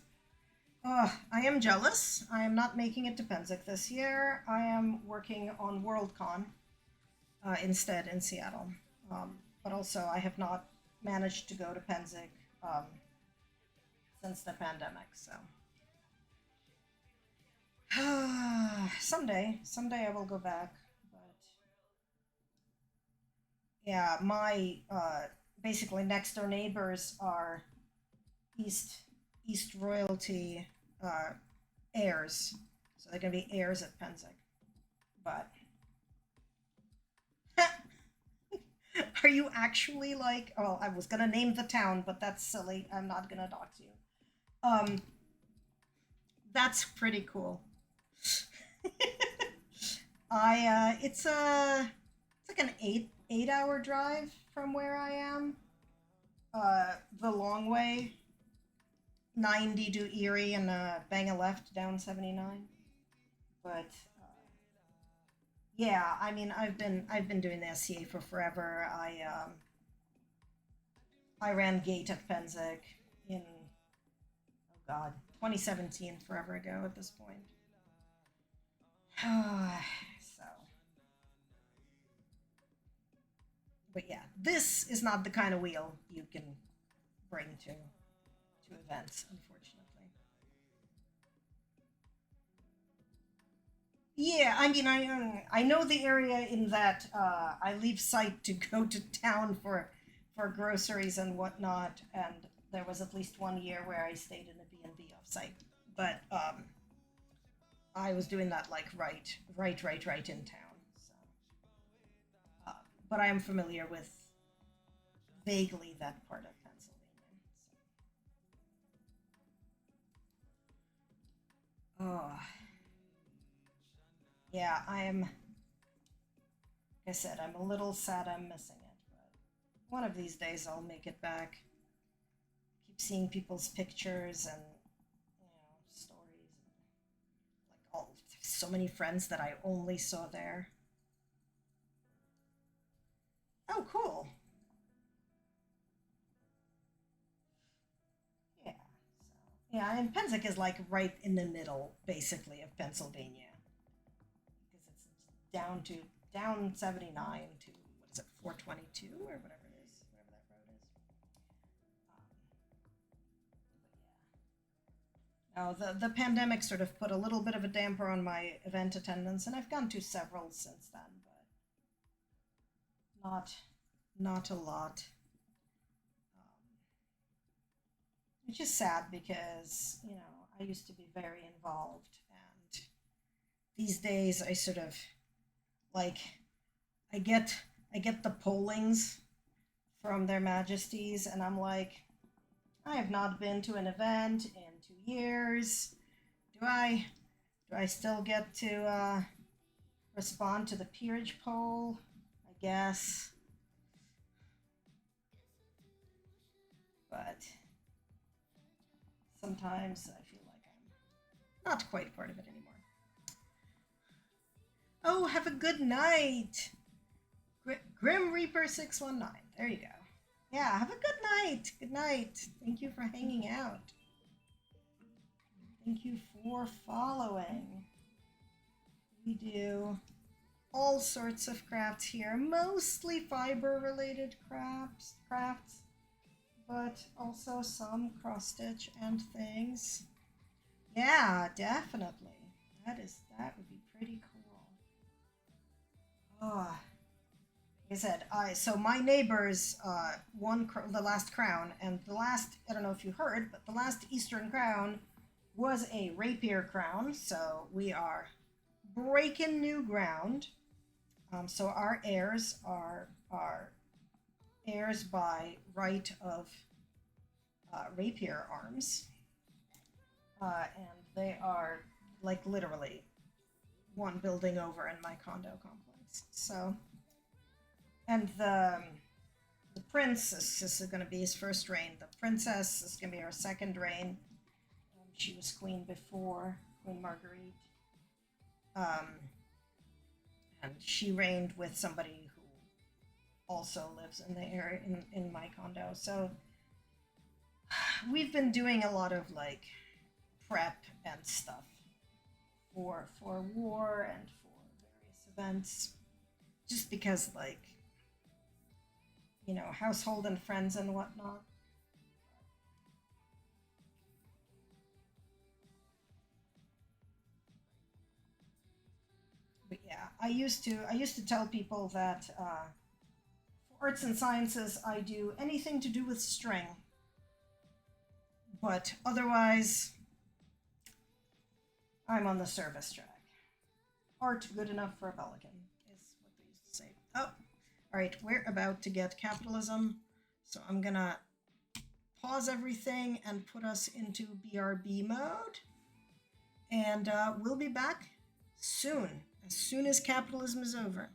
I am jealous. I am not making it to Penzic this year. I am working on Worldcon instead in Seattle. But also, I have not managed to go to Penzic since the pandemic. So someday I will go back. But yeah, my basically next door neighbors are East East Royalty uh, heirs, so they're gonna be heirs at Penzic. But are you actually like? Oh, I was gonna name the town, but that's silly. I'm not gonna dox you. Um, that's pretty cool. It's like an eight hour drive from where I am. The long way, 90 to Erie and bang a left down 79. But yeah, I mean, I've been doing the SCA for forever. I ran gate at Penzic in, oh god, 2017, forever ago at this point. So, but yeah, this is not the kind of wheel you can bring to events, unfortunately. Yeah, I mean, I know the area in that I leave site to go to town for groceries and whatnot, and there was at least one year where I stayed in a B and B off site. But I was doing that like right in town. So, uh, but I am familiar with vaguely that part of Pennsylvania. So. Oh, yeah, like I said, I'm a little sad I'm missing it, but one of these days I'll make it back. Keep seeing people's pictures and stories, and like so many friends that I only saw there. Oh, cool. Yeah. So yeah, and Penzic is like right in the middle, basically, of Pennsylvania, because it's down 79 to what is it, 422 or whatever it is, whatever that road is. But yeah. The pandemic sort of put a little bit of a damper on my event attendance, and I've gone to several since then, but not a lot. Which is sad because I used to be very involved, and these days I sort of like I get I get the pollings from their majesties, and I'm like, I have not been to an event in 2 years. Do I still get to respond to the peerage poll? I guess, but sometimes I feel like I'm not quite part of it anymore. Oh, have a good night, Grim Reaper 619. There you go. Yeah, have a good night. Good night. Thank you for hanging out. Thank you for following. We do all sorts of crafts here, mostly fiber related crafts, but also some cross stitch and things. Yeah, definitely. That would be pretty cool. Oh, like I said, so my neighbors won the last crown, and the last, I don't know if you heard, but the last Eastern crown was a rapier crown. So we are breaking new ground. So our heirs are heirs by right of rapier arms, and they are like literally one building over in my condo complex. So, and the prince is going to be his first reign. The princess is going to be her second reign. She was queen before Queen Marguerite, and she reigned with somebody who also lives in the area in my condo. So we've been doing a lot of like prep and stuff for war and for various events, just because like household and friends and whatnot. But yeah, I used to tell people that for arts and sciences I do anything to do with string, but otherwise I'm on the service track. Art good enough for a pelican is what they used to say. Oh, all right, we're about to get capitalism, so I'm gonna pause everything and put us into BRB mode, and we'll be back as soon as capitalism is over.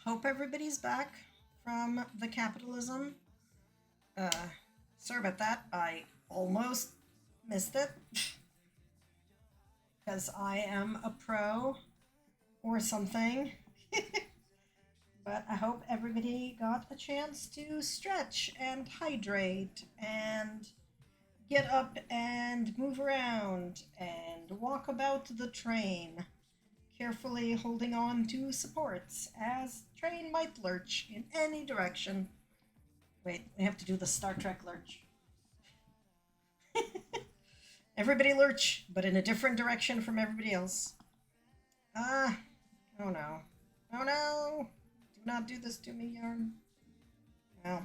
hope everybody's back from the capitalism. Uh, Sorry about that. I almost missed it because I am a pro or something. But I hope everybody got a chance to stretch and hydrate and get up and move around and walk about the train, carefully holding on to supports as train might lurch in any direction. Wait, we have to do the Star Trek lurch. Everybody lurch, but in a different direction from everybody else. Oh no. Oh no! Do not do this to me, Yarn. Well,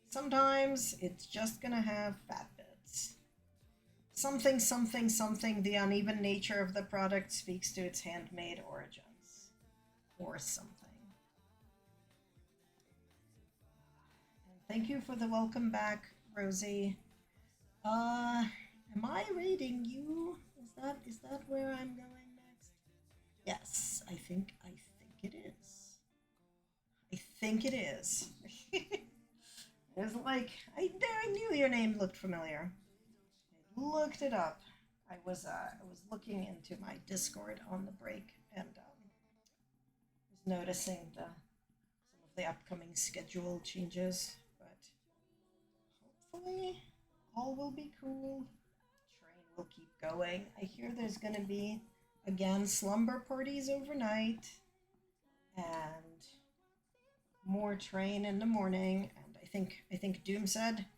sometimes it's just gonna have fat bits. Something, something, something, the uneven nature of the product speaks to its handmade origins. Or something. And thank you for the welcome back, Rosie. Am I rating you? Is that where I'm going next? Yes, I think it is. I think it is. It was like I knew your name looked familiar. I looked it up. I was looking into my Discord on the break and was noticing some of the upcoming schedule changes. But hopefully all will be cool. Train will keep going. I hear there's gonna be again slumber parties overnight and more train in the morning. And I think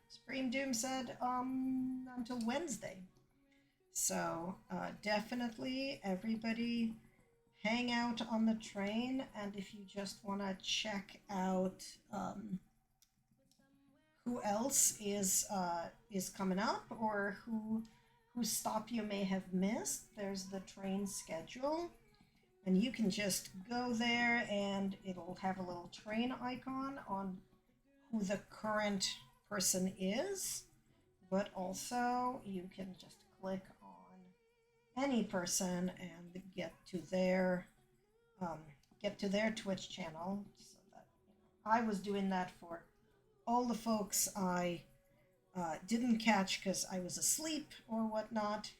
Supreme Doom said until Wednesday. So definitely everybody hang out on the train, and if you just want to check out who else is coming up or whose stop you may have missed, there's the train schedule, and you can just go there and it'll have a little train icon on who the current person is, but also you can just click on any person and get to their Twitch channel. So that I was doing that for all the folks I didn't catch because I was asleep or whatnot.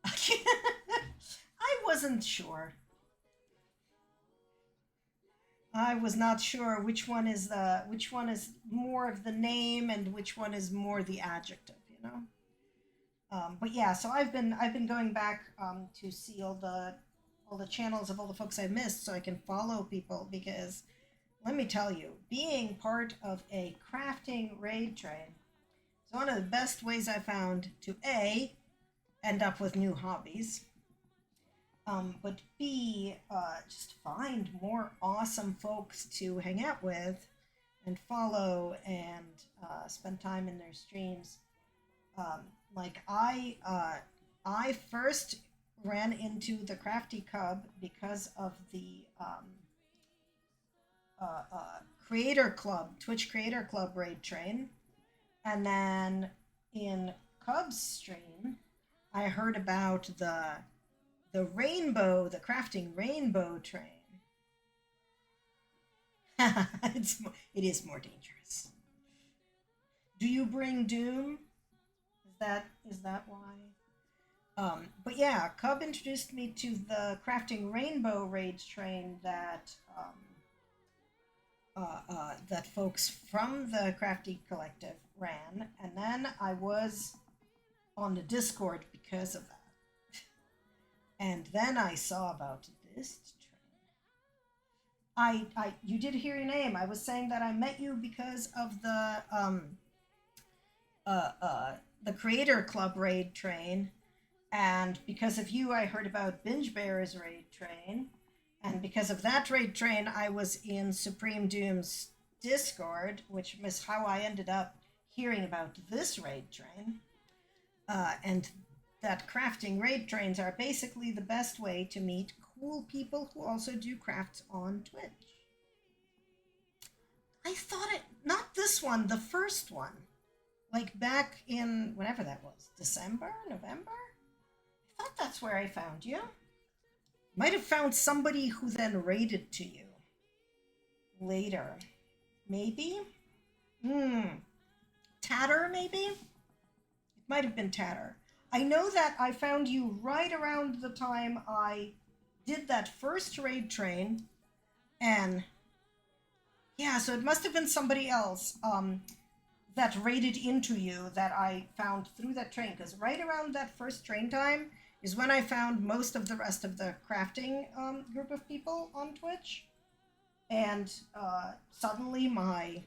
I wasn't sure. I was not sure which one is more of the name and which one is more the adjective, you know. But yeah, so I've been going back to see all the channels of all the folks I missed, so I can follow people, because let me tell you, being part of a crafting raid train is one of the best ways I found to A, end up with new hobbies. But B, just find more awesome folks to hang out with and follow and spend time in their streams. Like I first ran into the Crafty Cub because of the Creator Club, Twitch Creator Club raid train. And then in Cub's stream, I heard about the crafting rainbow train. It is more dangerous. Do you bring doom? Is that why? But yeah, Cub introduced me to the crafting rainbow raid train that that folks from the Crafty Collective ran, and then I was on the Discord because of that. And then I saw about this train. You did hear your name. I was saying that I met you because of the Creator Club raid train, and because of you, I heard about Binge Bear's raid train, and because of that raid train, I was in Supreme Doom's Discord, which is how I ended up hearing about this raid train, and that crafting raid trains are basically the best way to meet cool people who also do crafts on Twitch. I thought not this one, the first one. Like back in, whenever that was, December, November? I thought that's where I found you. Might have found somebody who then raided to you later. Maybe? Hmm. Tatter, maybe? It might have been Tatter. I know that I found you right around the time I did that first raid train, and yeah, so it must have been somebody else that raided into you that I found through that train, because right around that first train time is when I found most of the rest of the crafting group of people on Twitch, and suddenly my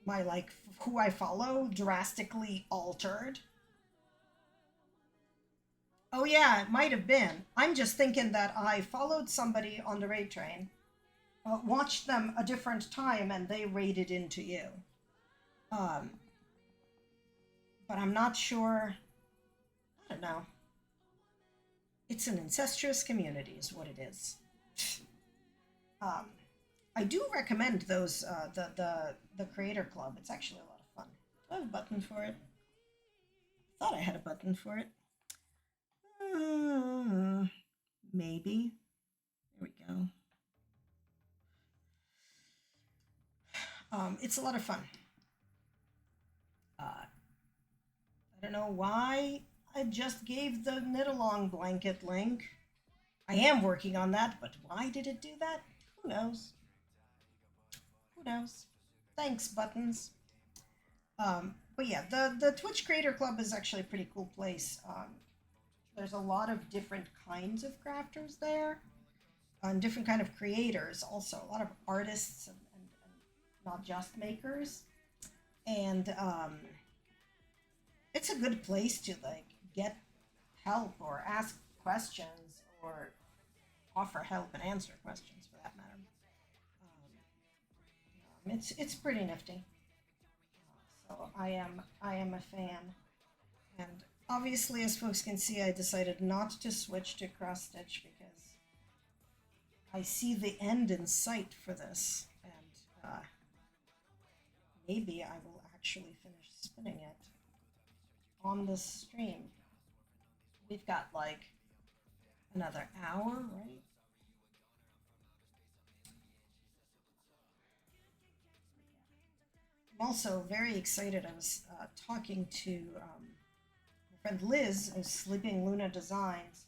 like who I follow drastically altered. Oh yeah, it might have been. I'm just thinking that I followed somebody on the raid train, watched them a different time, and they raided into you. Um, but I'm not sure. I don't know. It's an incestuous community, is what it is. Um, I do recommend those the Creator Club. It's actually a lot of fun. Do I have a button for it? I thought I had a button for it. Uh, maybe. There we go. It's a lot of fun. I don't know why I just gave the knit along blanket link. I am working on that, but why did it do that? Who knows? Who knows? Thanks, buttons. But yeah, the Twitch Creator Club is actually a pretty cool place. There's a lot of different kinds of crafters there, and different kind of creators also. A lot of artists and not just makers. And it's a good place to like get help or ask questions or offer help and answer questions for that matter. It's pretty nifty. So I am a fan, and obviously, as folks can see, I decided not to switch to cross stitch because I see the end in sight for this, and maybe I will actually finish spinning it on this stream. We've got like another hour, right? I'm also very excited. I was talking to my friend Liz of Sleeping Luna Designs.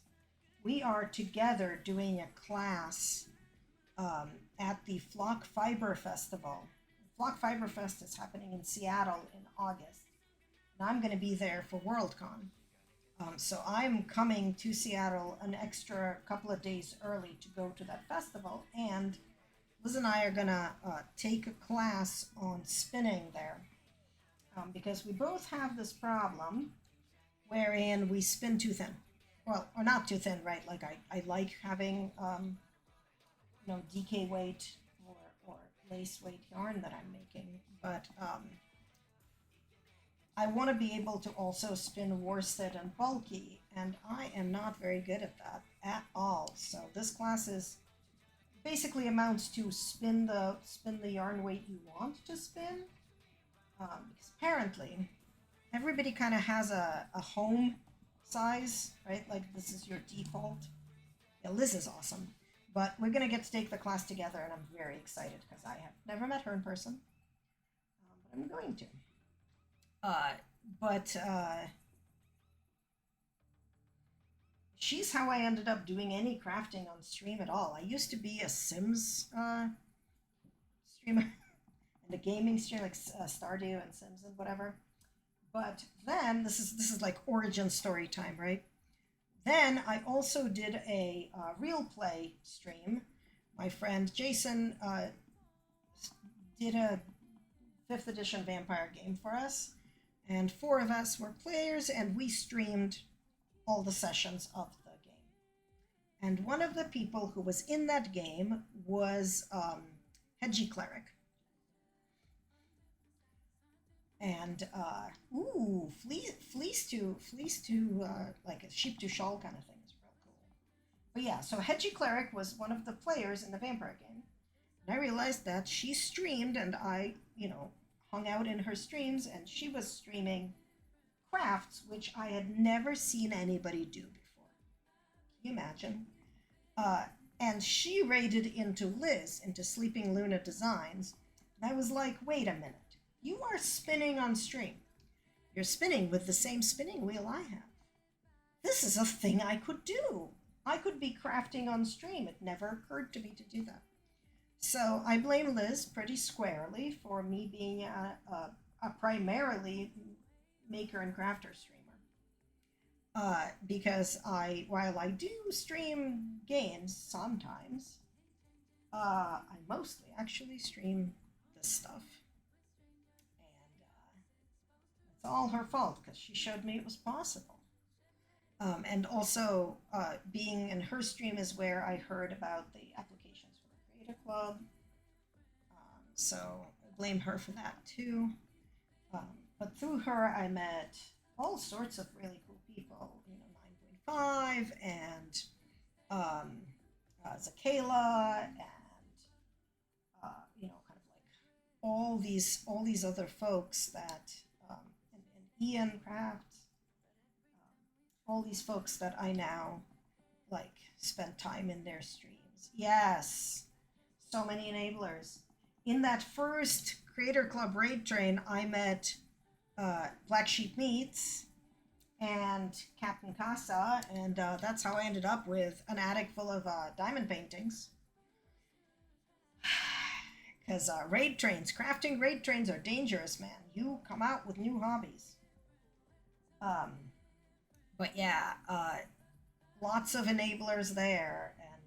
We are together doing a class at the Flock Fiber Festival. Flock Fiber Fest is happening in Seattle in August, and I'm going to be there for Worldcon. So I'm coming to Seattle an extra couple of days early to go to that festival, and Liz and I are gonna take a class on spinning there, because we both have this problem wherein we spin too thin. Well, or not too thin, right? Like I like having DK weight or lace weight yarn that I'm making, but I want to be able to also spin worsted and bulky, and I am not very good at that at all. So this class is basically amounts to spin the yarn weight you want to spin. Because apparently everybody kind of has a home size, right? Like this is your default. Yeah, Liz is awesome. But we're gonna get to take the class together, and I'm very excited because I have never met her in person. But I'm going to. But she's how I ended up doing any crafting on stream at all. I used to be a Sims streamer and a gaming streamer like Stardew and Sims and whatever. But then this is like origin story time, right? Then I also did a real play stream. My friend Jason did a 5th edition vampire game for us, and 4 of us were players, and we streamed all the sessions of the game. And one of the people who was in that game was Hedgie Cleric. And fleece to like a sheep to shawl kind of thing is real cool. But yeah, so Hedgie Cleric was one of the players in the vampire game, and I realized that she streamed, and I hung out in her streams, and she was streaming crafts which I had never seen anybody do before. Can you imagine? Uh, and she raided into Liz, into Sleeping Luna Designs. And I was like, wait a minute. You are spinning on stream. You're spinning with the same spinning wheel I have. This is a thing I could do. I could be crafting on stream. It never occurred to me to do that. So I blame Liz pretty squarely for me being a primarily maker and crafter streamer. Because while I do stream games sometimes, I mostly actually stream this stuff. And it's all her fault because she showed me it was possible. And also, being in her stream is where I heard about the applications for the Creator Club. So I blame her for that too. But through her, I met all sorts of really cool people. 9.5 and Zakayla and kind of like all these other folks that and Ian Craft, all these folks that I now like spend time in their streams. Yes, so many enablers. In that first Creator Club raid train, I met Black Sheep Meats and Captain Casa, and that's how I ended up with an attic full of diamond paintings. Because raid trains, crafting raid trains are dangerous, man. You come out with new hobbies. But yeah, lots of enablers there, and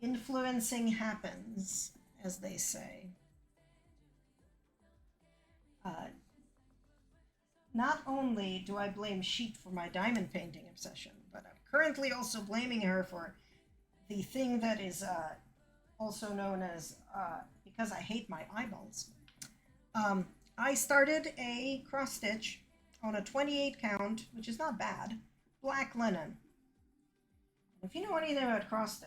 influencing happens, as they say. Not only do I blame Sheet for my diamond painting obsession, but I'm currently also blaming her for the thing that is also known as because I hate my eyeballs. I started a cross stitch on a 28 count, which is not bad, black linen. If you know anything about cross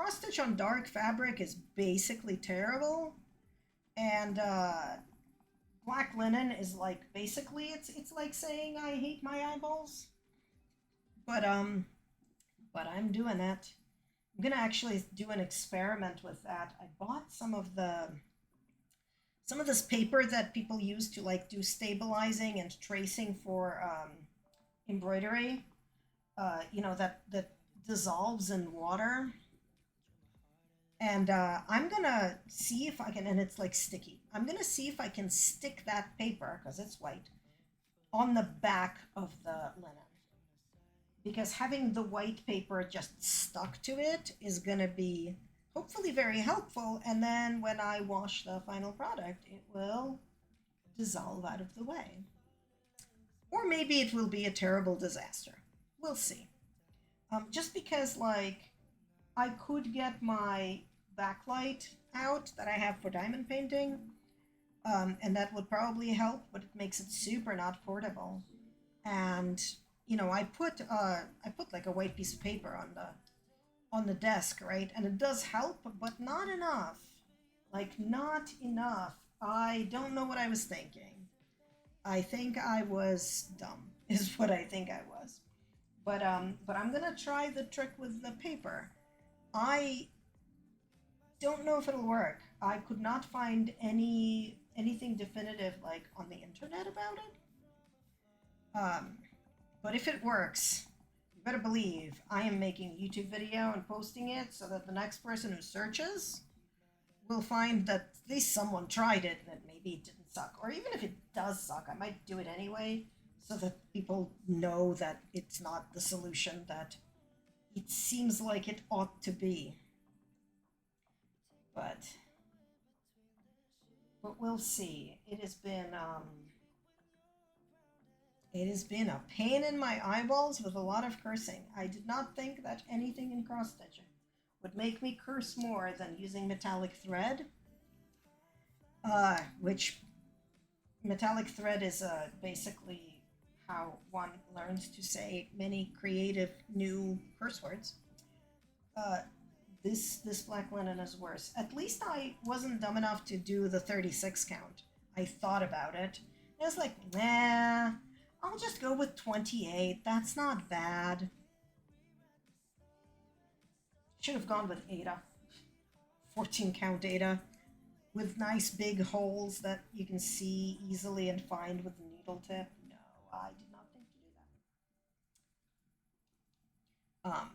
stitch on dark fabric is basically terrible, and black linen is like basically it's like saying I hate my eyeballs. But I'm doing it. I'm gonna actually do an experiment with that. I bought some of this paper that people use to like do stabilizing and tracing for embroidery. That dissolves in water. And I'm gonna see if I can, and it's like sticky. I'm gonna see if I can stick that paper, because it's white, on the back of the linen. Because having the white paper just stuck to it is gonna be hopefully very helpful. And then when I wash the final product, it will dissolve out of the way. Or maybe it will be a terrible disaster. We'll see. Just because, like, I could get my backlight out that I have for diamond painting, and that would probably help, but it makes it super not portable. And I put like a white piece of paper on the desk, right? And it does help, but not enough. Like, not enough. I don't know what I was thinking. I think I was dumb, is what I think I was. But I'm gonna try the trick with the paper. I don't know if it'll work. I could not find anything definitive like on the internet about it. But if it works, you better believe I am making a YouTube video and posting it so that the next person who searches will find that at least someone tried it and maybe it didn't suck. Or even if it does suck, I might do it anyway so that people know that it's not the solution that it seems like it ought to be. But we'll see. It has been a pain in my eyeballs with a lot of cursing. I did not think that anything in cross stitching would make me curse more than using metallic thread, which metallic thread is basically how one learns to say many creative new curse words. This black linen is worse. At least I wasn't dumb enough to do the 36 count. I thought about it. I was like, nah, I'll just go with 28. That's not bad. should have gone with Ada, 14 count Ada, with nice big holes that you can see easily and find with the needle tip. No, I did not think to do that.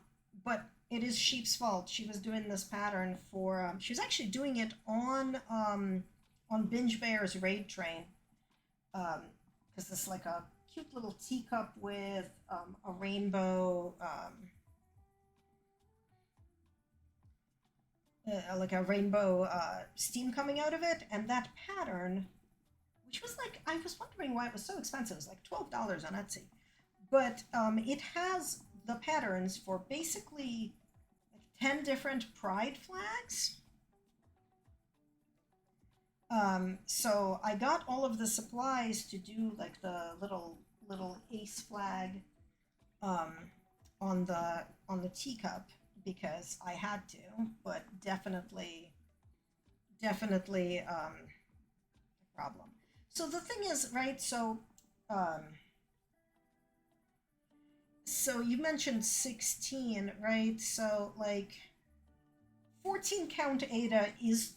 But it is Sheep's fault. She was doing this pattern for, she was actually doing it on Binge Bear's raid train. Because it's like a cute little teacup with a rainbow, like a rainbow steam coming out of it, and that pattern, which was like, I was wondering why it was so expensive. It was like $12 on Etsy, but it has the patterns for basically like 10 different pride flags. So I got all of the supplies to do like the little ace flag on the teacup because I had to, but definitely a problem. So the thing is, right? So you mentioned 16, right? So like 14 count Ada is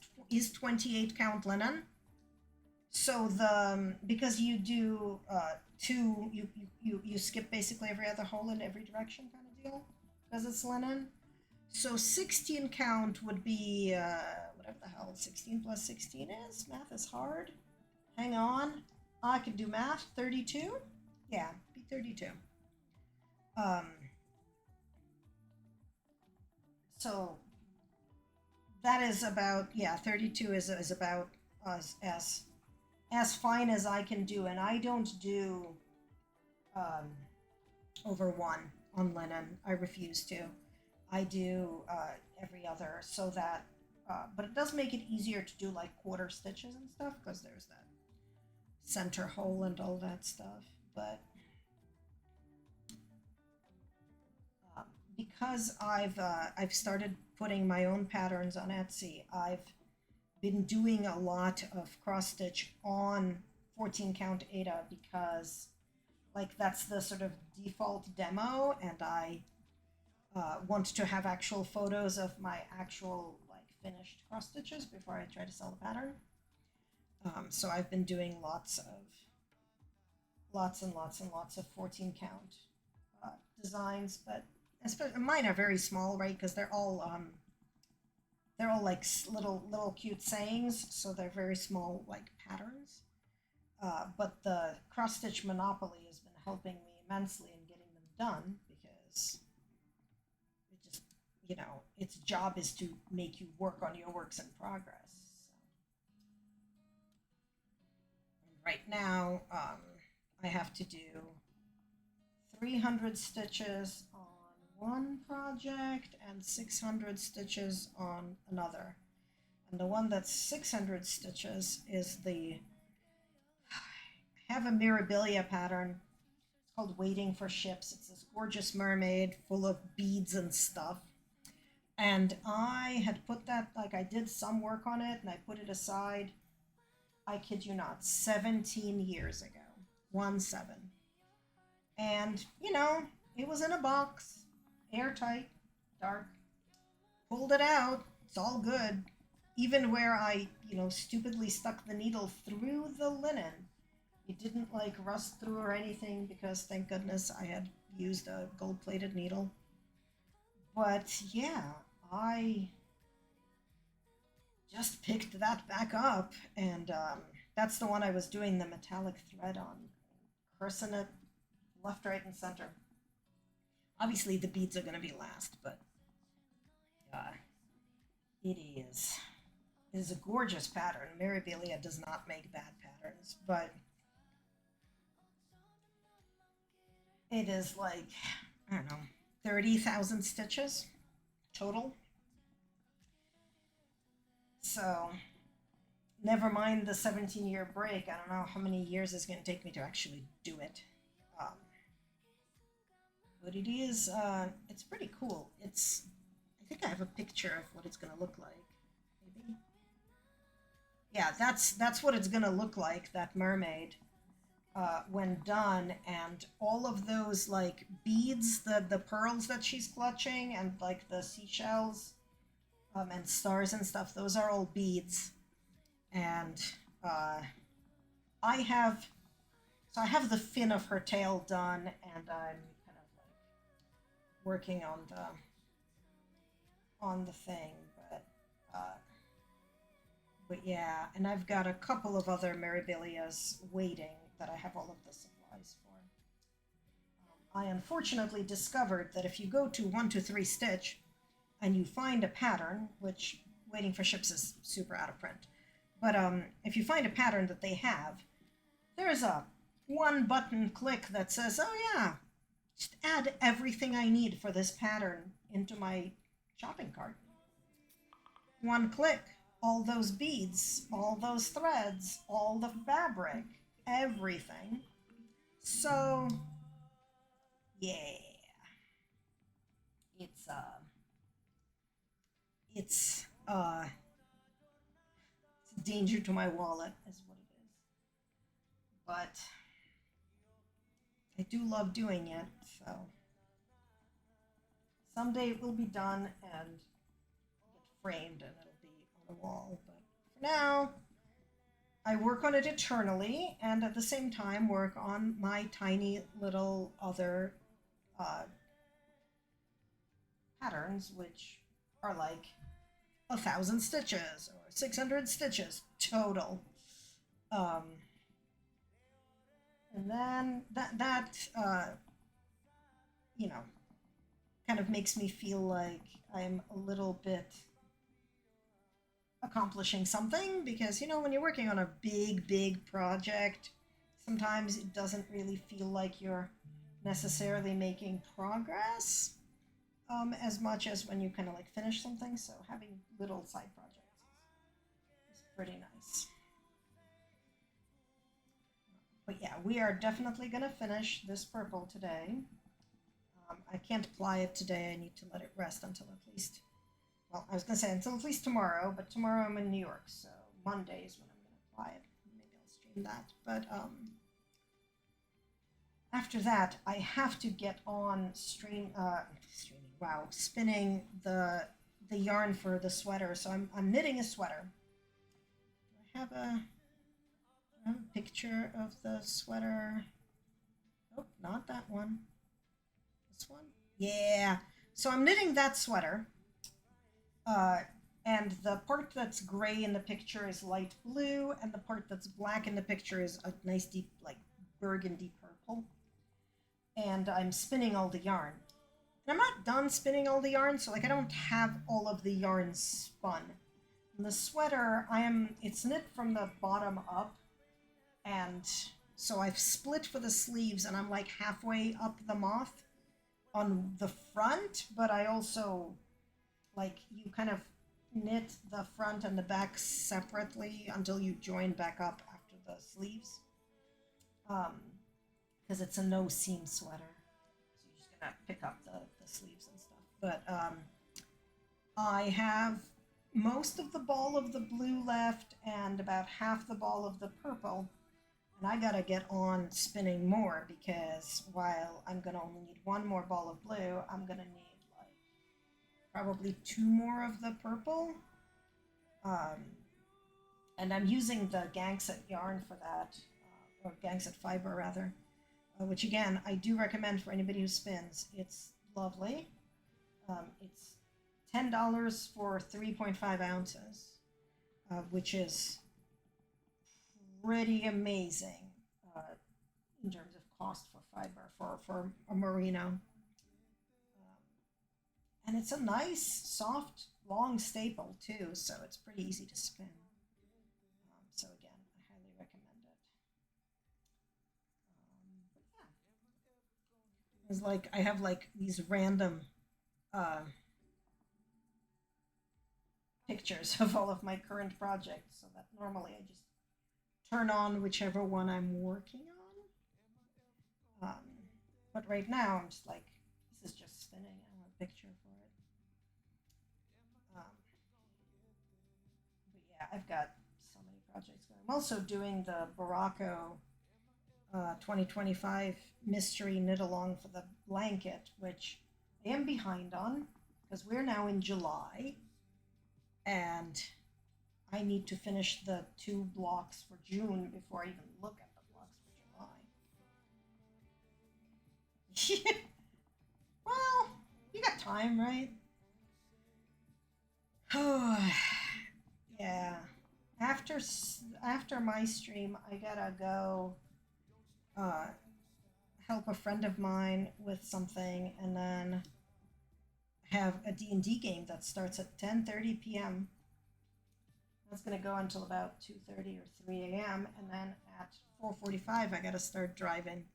28 count linen. So because you do two, you skip basically every other hole in every direction kind of deal because it's linen. So 16 count would be whatever the hell 16 plus 16 is. Math is hard. Hang on, I can do math. 32. Yeah, be 32. So that is about, yeah, 32 is about as fine as I can do, and I don't do over one on linen. I refuse to. I do every other, so that but it does make it easier to do like quarter stitches and stuff because there's that center hole and all that stuff. But because I've started putting my own patterns on Etsy, I've been doing a lot of cross stitch on 14 count Ada because like that's the sort of default demo, and I want to have actual photos of my actual like finished cross stitches before I try to sell the pattern. So I've been doing lots and lots of 14 count designs, but mine are very small, right? Because they're all like little cute sayings, so they're very small like patterns. But the cross stitch monopoly has been helping me immensely in getting them done because it just, its job is to make you work on your works in progress. And right now, I have to do 300 stitches on one project and 600 stitches on another. And the one that's 600 stitches is I have a Mirabilia pattern. It's called Waiting for Ships. It's this gorgeous mermaid full of beads and stuff. And I had put that, like I did some work on it and I put it aside, I kid you not, 17 years ago. 17. And, it was in a box, airtight, dark. Pulled it out, it's all good. Even where I, stupidly stuck the needle through the linen, it didn't like rust through or anything because thank goodness I had used a gold-plated needle. But yeah, I just picked that back up, and that's the one I was doing the metallic thread on, cursing it left, right, and center. Obviously the beads are going to be last, but it is a gorgeous pattern. Mirabilia does not make bad patterns, but it is like, I don't know, 30,000 stitches total. So never mind the 17-year break. I don't know how many years it's going to take me to actually do it. But it is, it's pretty cool. I think I have a picture of what it's going to look like. Yeah, that's what it's gonna look like, that mermaid. when done, and all of those like beads, the pearls that she's clutching, and like the seashells, and stars and stuff, those are all beads. And uh, I have so I have the fin of her tail done, and I'm kind of like working on the thing, uh, but yeah, and I've got a couple of other Mirabilias waiting that I have all of the supplies for. I unfortunately discovered that if you go to 123 Stitch and you find a pattern, which Waiting for Ships is super out of print, but if you find a pattern that they have, there's a one button click that says, oh yeah, just add everything I need for this pattern into my shopping cart. One click, all those beads, all those threads, all the fabric, everything. So, yeah, it's it's uh, it's a danger to my wallet, is what it is. But I do love doing it, so someday it will be done and get framed, and it'll be on the wall. But for now, I work on it eternally, and at the same time work on my tiny little other uh, patterns, which are like 1,000 stitches or 600 stitches total. Um, and then that you know kind of makes me feel like I'm a little bit accomplishing something, because when you're working on a big project, sometimes it doesn't really feel like you're necessarily making progress as much as when you kind of like finish something. So having little side projects is pretty nice. But yeah, we are definitely going to finish this purple today. I can't apply it today. I need to let it rest until at least, well, I was going to say until at least tomorrow, but tomorrow I'm in New York, so Monday is when I'm going to apply it. Maybe I'll stream that. But after that, I have to get on spinning the yarn for the sweater. So I'm knitting a sweater. Do I have a picture of the sweater? Oh, not that one. This one? Yeah. So I'm knitting that sweater. And the part that's gray in the picture is light blue, and the part that's black in the picture is a nice deep, like, burgundy purple. And I'm spinning all the yarn. And I'm not done spinning all the yarn, so like I don't have all of the yarn spun. And the sweater, it's knit from the bottom up, and so I've split for the sleeves, and I'm like halfway up the moth on the front, but I also, like, you kind of knit the front and the back separately until you join back up after the sleeves, because it's a no seam sweater, so you're just gonna pick up the sleeves and stuff. But I have most of the ball of the blue left and about half the ball of the purple, and I gotta get on spinning more, because while I'm gonna only need one more ball of blue, I'm gonna need like probably 2 more of the purple. And I'm using the Gangset yarn for that, or Gangset fiber rather, which again I do recommend for anybody who spins. It's lovely. It's $10 for 3.5 ounces, which is pretty amazing in terms of cost for fiber for a merino. And it's a nice, soft, long staple too, so it's pretty easy to spin. So again, I highly recommend it. But yeah, it's like I have like these random pictures of all of my current projects, so that normally I just turn on whichever one I'm working on. But right now I'm just like, this is just spinning. I want a picture for it. But yeah, I've got so many projects going. I'm also doing the Baracco 2025 mystery knit along for the blanket, which I am behind on because we're now in July and I need to finish the 2 blocks for June before I even look at the blocks for July. Well, you got time, right? Oh, yeah. After my stream, I gotta go uh, help a friend of mine with something, and then have a D&D game that starts at 10:30 p.m. That's gonna go until about 2:30 or 3 a.m. and then at 4:45 I gotta start driving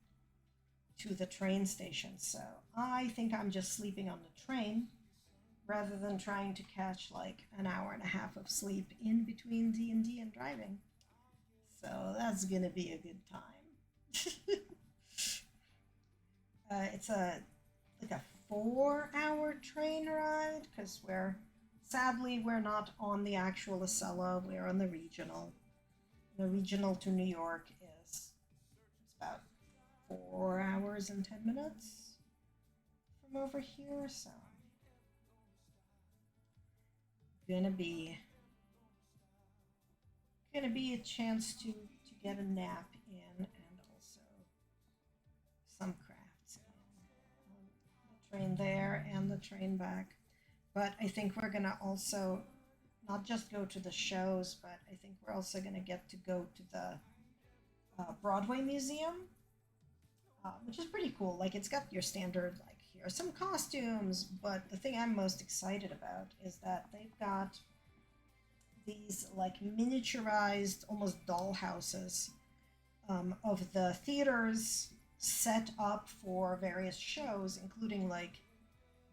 to the train station. So I think I'm just sleeping on the train rather than trying to catch like an hour and a half of sleep in between D&D and driving. So that's gonna be a good time. It's a like a 4-hour train ride because we're not on the actual Acela. We're on the regional. The regional to New York is it's about 4 hours and 10 minutes from over here. So gonna be a chance to get a nap in and also some crafts in on the train there and the train back. But I think we're gonna also not just go to the shows, but I think we're also gonna get to go to the Broadway Museum, which is pretty cool. Like it's got your standard like here are some costumes, but the thing I'm most excited about is that they've got these like miniaturized, almost doll houses of the theaters set up for various shows, including like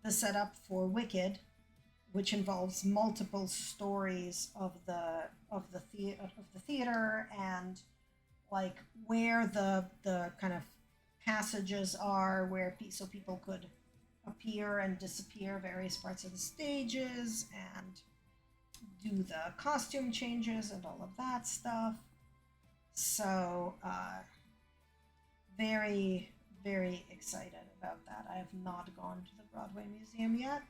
the setup for Wicked, which involves multiple stories of the theater and like where the kind of passages are where so people could appear and disappear various parts of the stages and do the costume changes and all of that stuff. So very very excited about that. I have not gone to the Broadway Museum yet,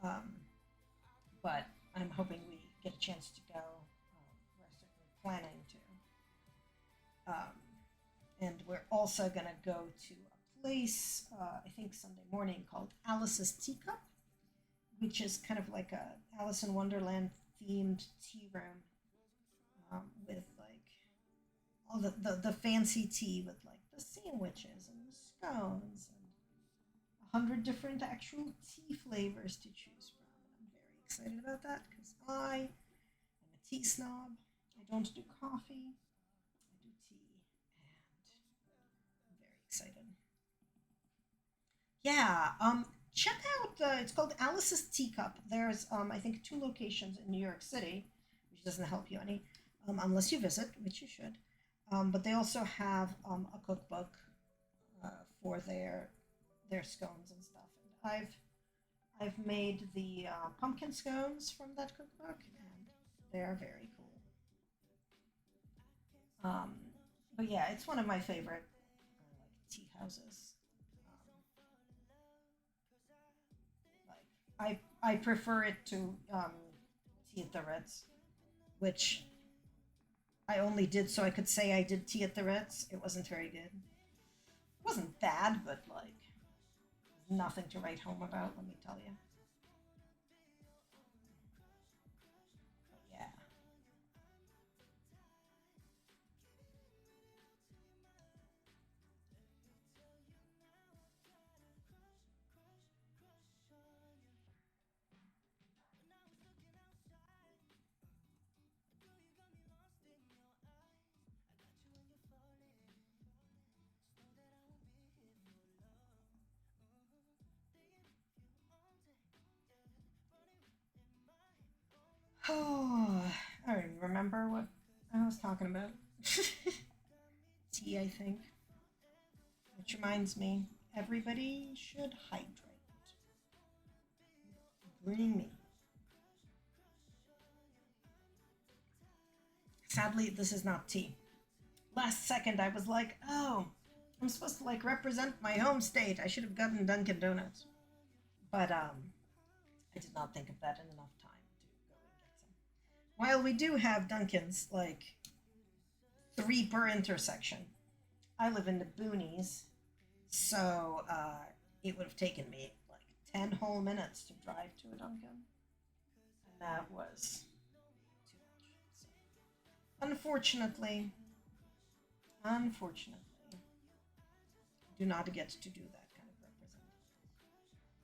um, but I'm hoping we get a chance to go. We're certainly planning to. And we're also going to go to a place, I think Sunday morning, called Alice's Teacup, which is kind of like a Alice in Wonderland themed tea room with like all the fancy tea with like the sandwiches and the scones and 100 different actual tea flavors to choose from. And I'm very excited about that because I am a tea snob. I don't do coffee. I do tea, and I'm very excited. Yeah, check out it's called Alice's Teacup. There's I think 2 locations in New York City, which doesn't help you any unless you visit, which you should. But they also have a cookbook for their scones and stuff. And I've made the pumpkin scones from that cookbook, and they are very cool. Um, but yeah, it's one of my favorite like tea houses. I prefer it to tea at the Ritz, which I only did so I could say I did tea at the Ritz. It wasn't very good. It wasn't bad, but like nothing to write home about. Let me tell you. But yeah. Oh, I don't even remember what I was talking about. Tea, I think. Which reminds me, everybody should hydrate. Including me. Sadly, this is not tea. last second I was like, oh, I'm supposed to like represent my home state. I should have gotten Dunkin' Donuts. But I did not think of that in enough time to go and get some. While we do have Dunkins, like three per intersection, I live in the boonies, so it would have taken me like 10 whole minutes to drive to a Dunkin'. And that was too much. So, unfortunately, unfortunately, do not get to do that kind of representation.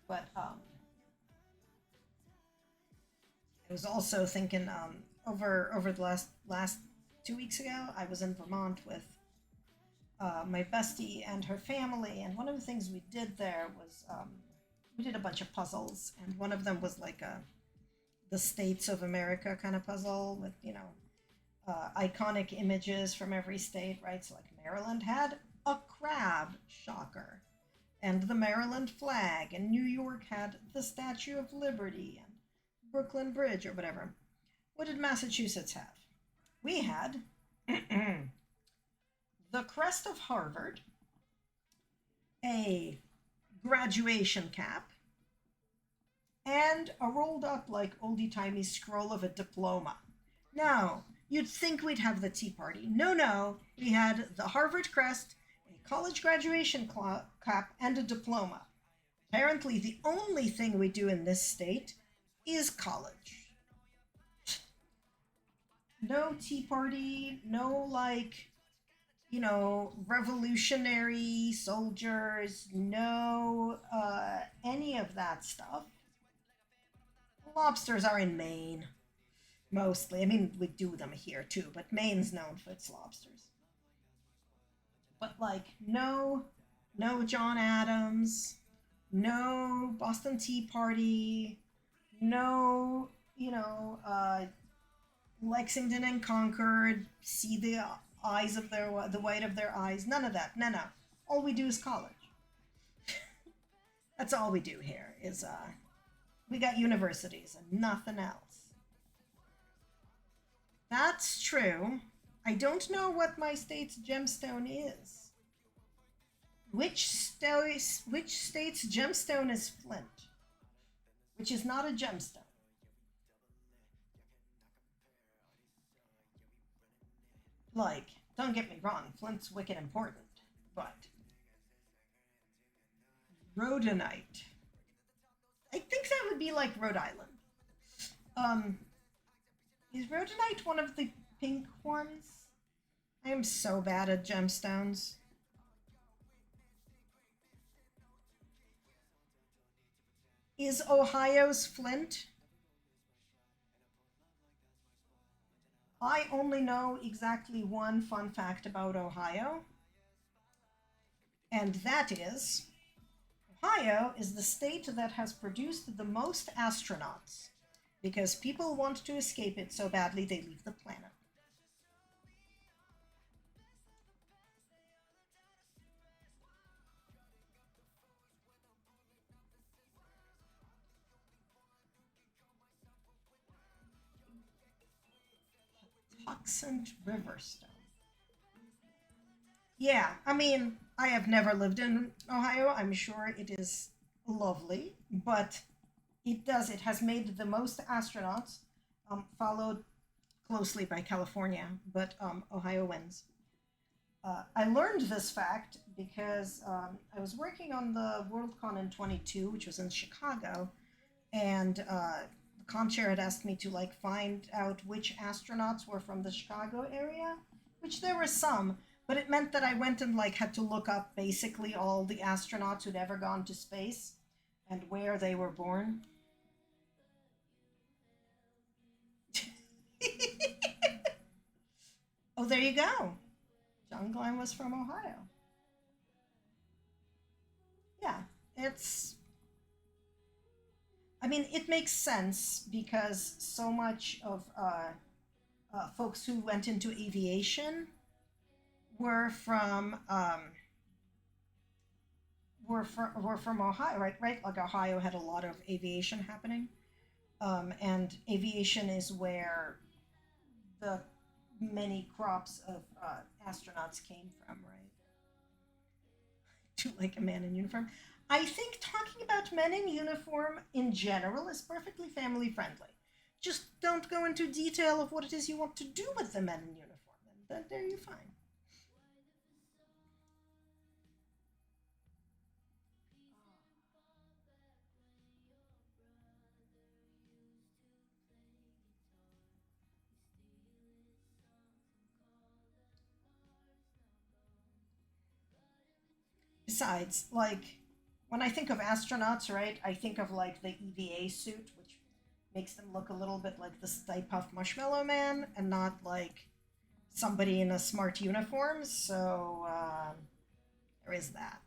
But I was also thinking over the last 2 weeks ago, I was in Vermont with my bestie and her family, and one of the things we did there was we did a bunch of puzzles, and one of them was like a the states of America kind of puzzle with iconic images from every state, right? So like Maryland had a crab, shocker, and the Maryland flag, and New York had the Statue of Liberty and Brooklyn Bridge or whatever. What did Massachusetts have? We had the crest of Harvard, a graduation cap, and a rolled up, like oldie timey scroll of a diploma. Now, you'd think we'd have the Tea Party. No, no, we had the Harvard crest, a college graduation cap, and a diploma. Apparently, the only thing we do in this state is college. No Tea Party, no like, revolutionary soldiers, no any of that stuff. Lobsters are in Maine, mostly. I mean, we do them here too, but Maine's known for its lobsters. But like, no John Adams, no Boston Tea Party, no, Lexington and Concord, see the eyes of the white of their eyes. None of that. No, no. All we do is college. That's all we do here. Is we got universities and nothing else. That's true. I don't know what my state's gemstone is. Which state's gemstone is flint, which is not a gemstone. Like, don't get me wrong, Flint's wicked important, but rhodonite. I think that would be like Rhode Island. Um, is rhodonite one of the pink ones? I am so bad at gemstones. Is Ohio's Flint? I only know exactly one fun fact about Ohio, and that is Ohio is the state that has produced the most astronauts because people want to escape it so badly they leave the planet. Toxin Riverstone. Yeah, I mean, I have never lived in Ohio. I'm sure it is lovely, but it has made the most astronauts, followed closely by California, but Ohio wins. I learned this fact because I was working on the Worldcon in 22, which was in Chicago, and the comp chair had asked me to like find out which astronauts were from the Chicago area, which there were some, but it meant that I went and like had to look up basically all the astronauts who'd ever gone to space and where they were born. Oh, there you go. John Glenn was from Ohio. Yeah, it's. I mean, it makes sense because so much of folks who went into aviation were from were from Ohio, right? Right, like Ohio had a lot of aviation happening, and aviation is where the many crops of astronauts came from, right? To like a man in uniform. I think talking about men in uniform in general is perfectly family friendly. Just don't go into detail of what it is you want to do with the men in uniform, and then there you fine. Besides, like, when I think of astronauts, right, I think of like the EVA suit, which makes them look a little bit like the Stay Puft Marshmallow Man and not like somebody in a smart uniform. So there is that.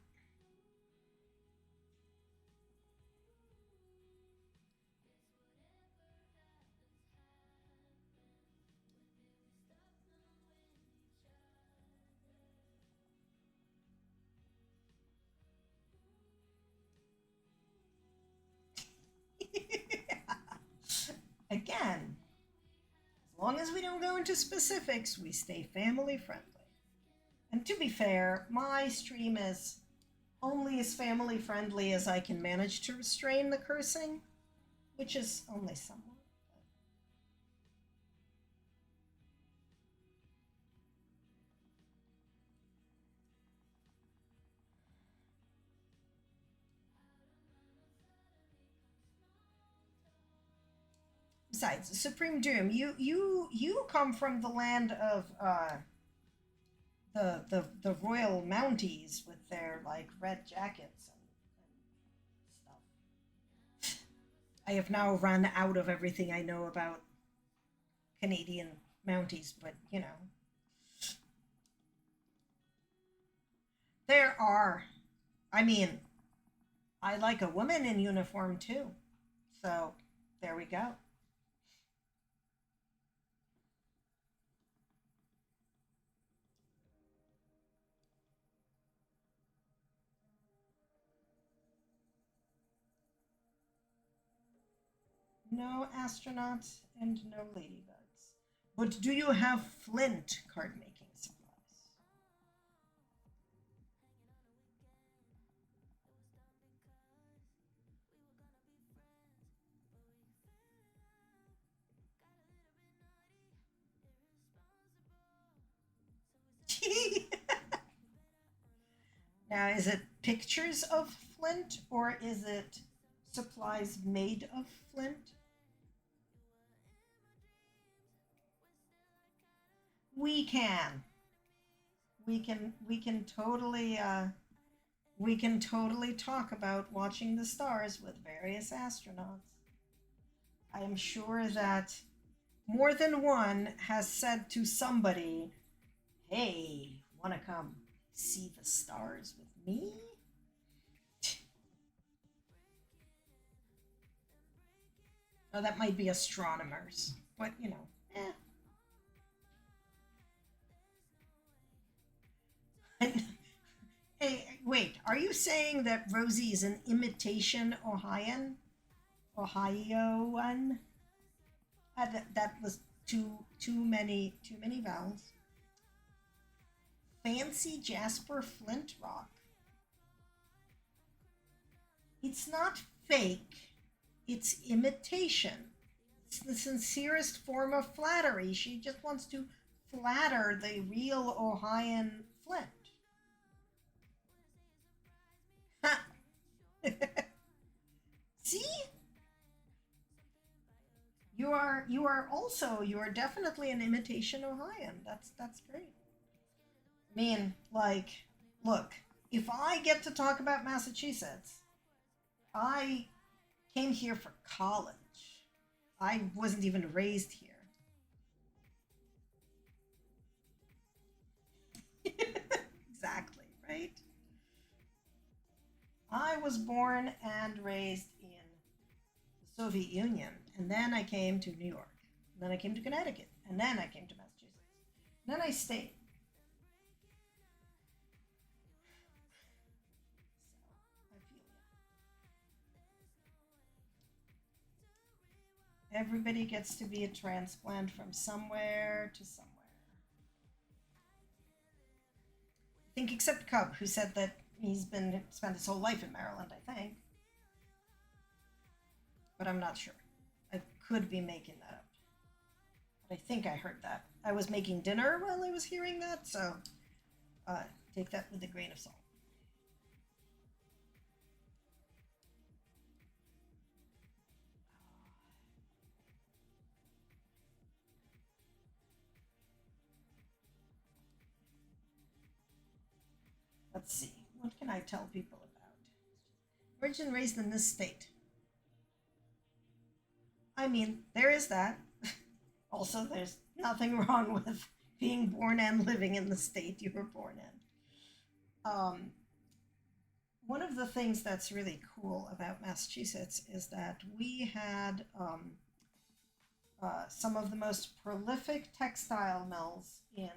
Again, as long as we don't go into specifics, we stay family friendly. And to be fair, my stream is only as family friendly as I can manage to restrain the cursing, which is only somewhat. Besides, Supreme Doom, you come from the land of the royal Mounties with their like red jackets and stuff. I have now run out of everything I know about Canadian Mounties, but you know, there are. I mean, I like a woman in uniform too. So there we go. No astronauts and no ladybugs. But do you have flint card making supplies? Now, is it pictures of flint or is it supplies made of flint? We can. We can totally talk about watching the stars with various astronauts. I am sure that more than one has said to somebody, "Hey, want to come see the stars with me?" Oh, that might be astronomers, but you know, eh. Hey, wait, are you saying that Rosie is an imitation Ohioan? Ohioan? That was too many vowels. Fancy Jasper Flint Rock. It's not fake. It's imitation. It's the sincerest form of flattery. She just wants to flatter the real Ohioan Flint. See, you are definitely an imitation Ohioan. That's great. I mean, like, look, if I get to talk about Massachusetts, I came here for college. I wasn't even raised here. Exactly, right? I was born and raised in the Soviet Union, and then I came to New York. And then I came to Connecticut, and then I came to Massachusetts. And then I stayed. So I feel you. Everybody gets to be a transplant from somewhere to somewhere. think except Cub, who said that he's been spent his whole life in Maryland, I think, but I'm not sure. I could be making that up, but I think I heard that. I was making dinner while I was hearing that, so take that with a grain of salt. Let's see. What can I tell people about? Origin raised in this state. I mean, there is that. Also, there's nothing wrong with being born and living in the state you were born in. One of the things that's really cool about Massachusetts is that we had some of the most prolific textile mills in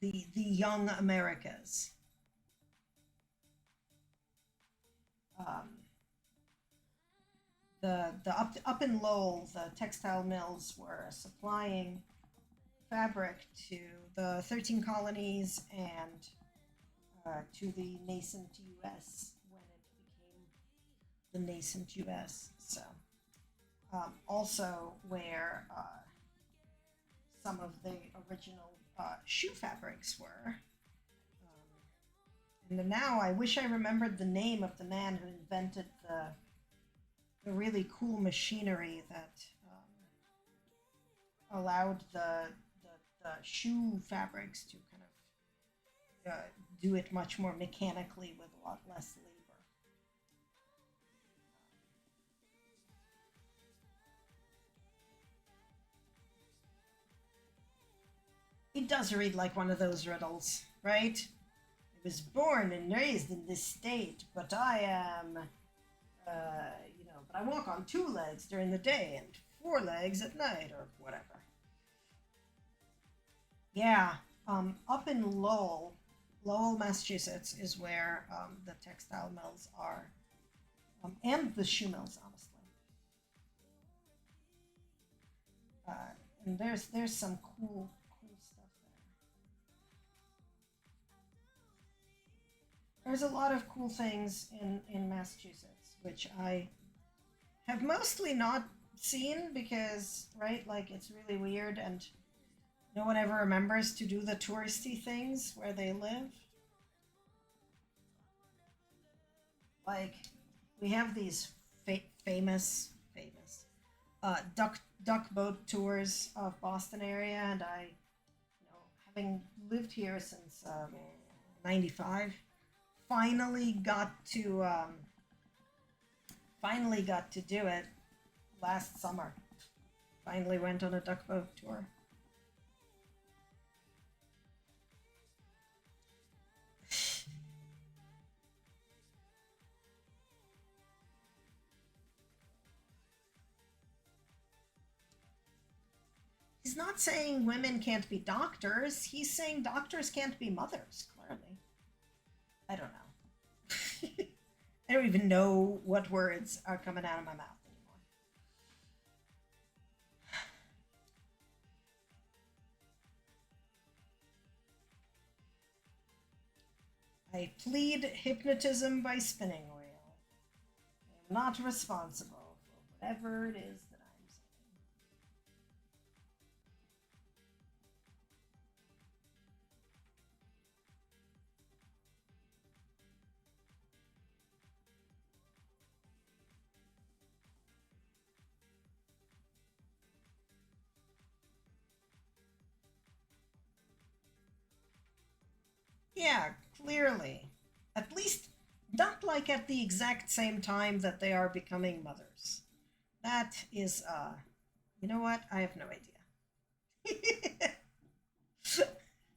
the young Americas. The up in Lowell, the textile mills were supplying fabric to the 13 colonies and to the nascent U.S. when it became the nascent U.S. So also where some of the original shoe fabrics were. And now I wish I remembered the name of the man who invented the really cool machinery that allowed the shoe fabrics to kind of do it much more mechanically with a lot less labor. It does read like one of those riddles, right? I was born and raised in this state, but I am, but I walk on two legs during the day and four legs at night, or whatever. Yeah, up in Lowell, Massachusetts, is where the textile mills are, and the shoe mills, honestly. And there's some cool stuff there. There's a lot of cool things in Massachusetts, which I have mostly not seen because, right, like it's really weird and no one ever remembers to do the touristy things where they live. Like, we have these famous duck boat tours of Boston area, and I, having lived here since '95, finally got to do it last summer. Finally went on a duck boat tour. He's not saying women can't be doctors. He's saying doctors can't be mothers, clearly. I don't know. I don't even know what words are coming out of my mouth anymore. I plead hypnotism by spinning wheel. I am not responsible for whatever it is that I'm saying. Yeah, clearly. At least not like at the exact same time that they are becoming mothers. That is, you know what? I have no idea.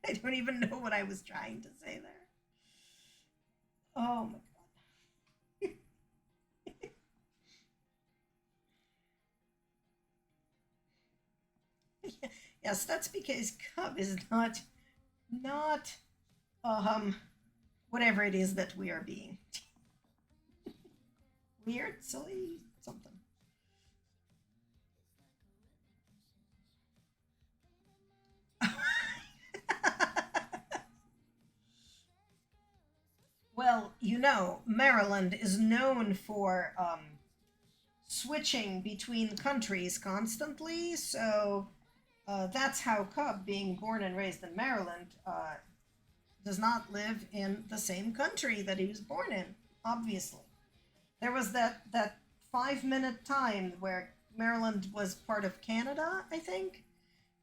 I don't even know what I was trying to say there. Oh my god. Yes, that's because Cub is not whatever it is that we are being. Weird, silly, something. Well, Maryland is known for switching between countries constantly. So that's how Cub, being born and raised in Maryland, does not live in the same country that he was born in, obviously. There was that 5 minute time where Maryland was part of Canada, I think,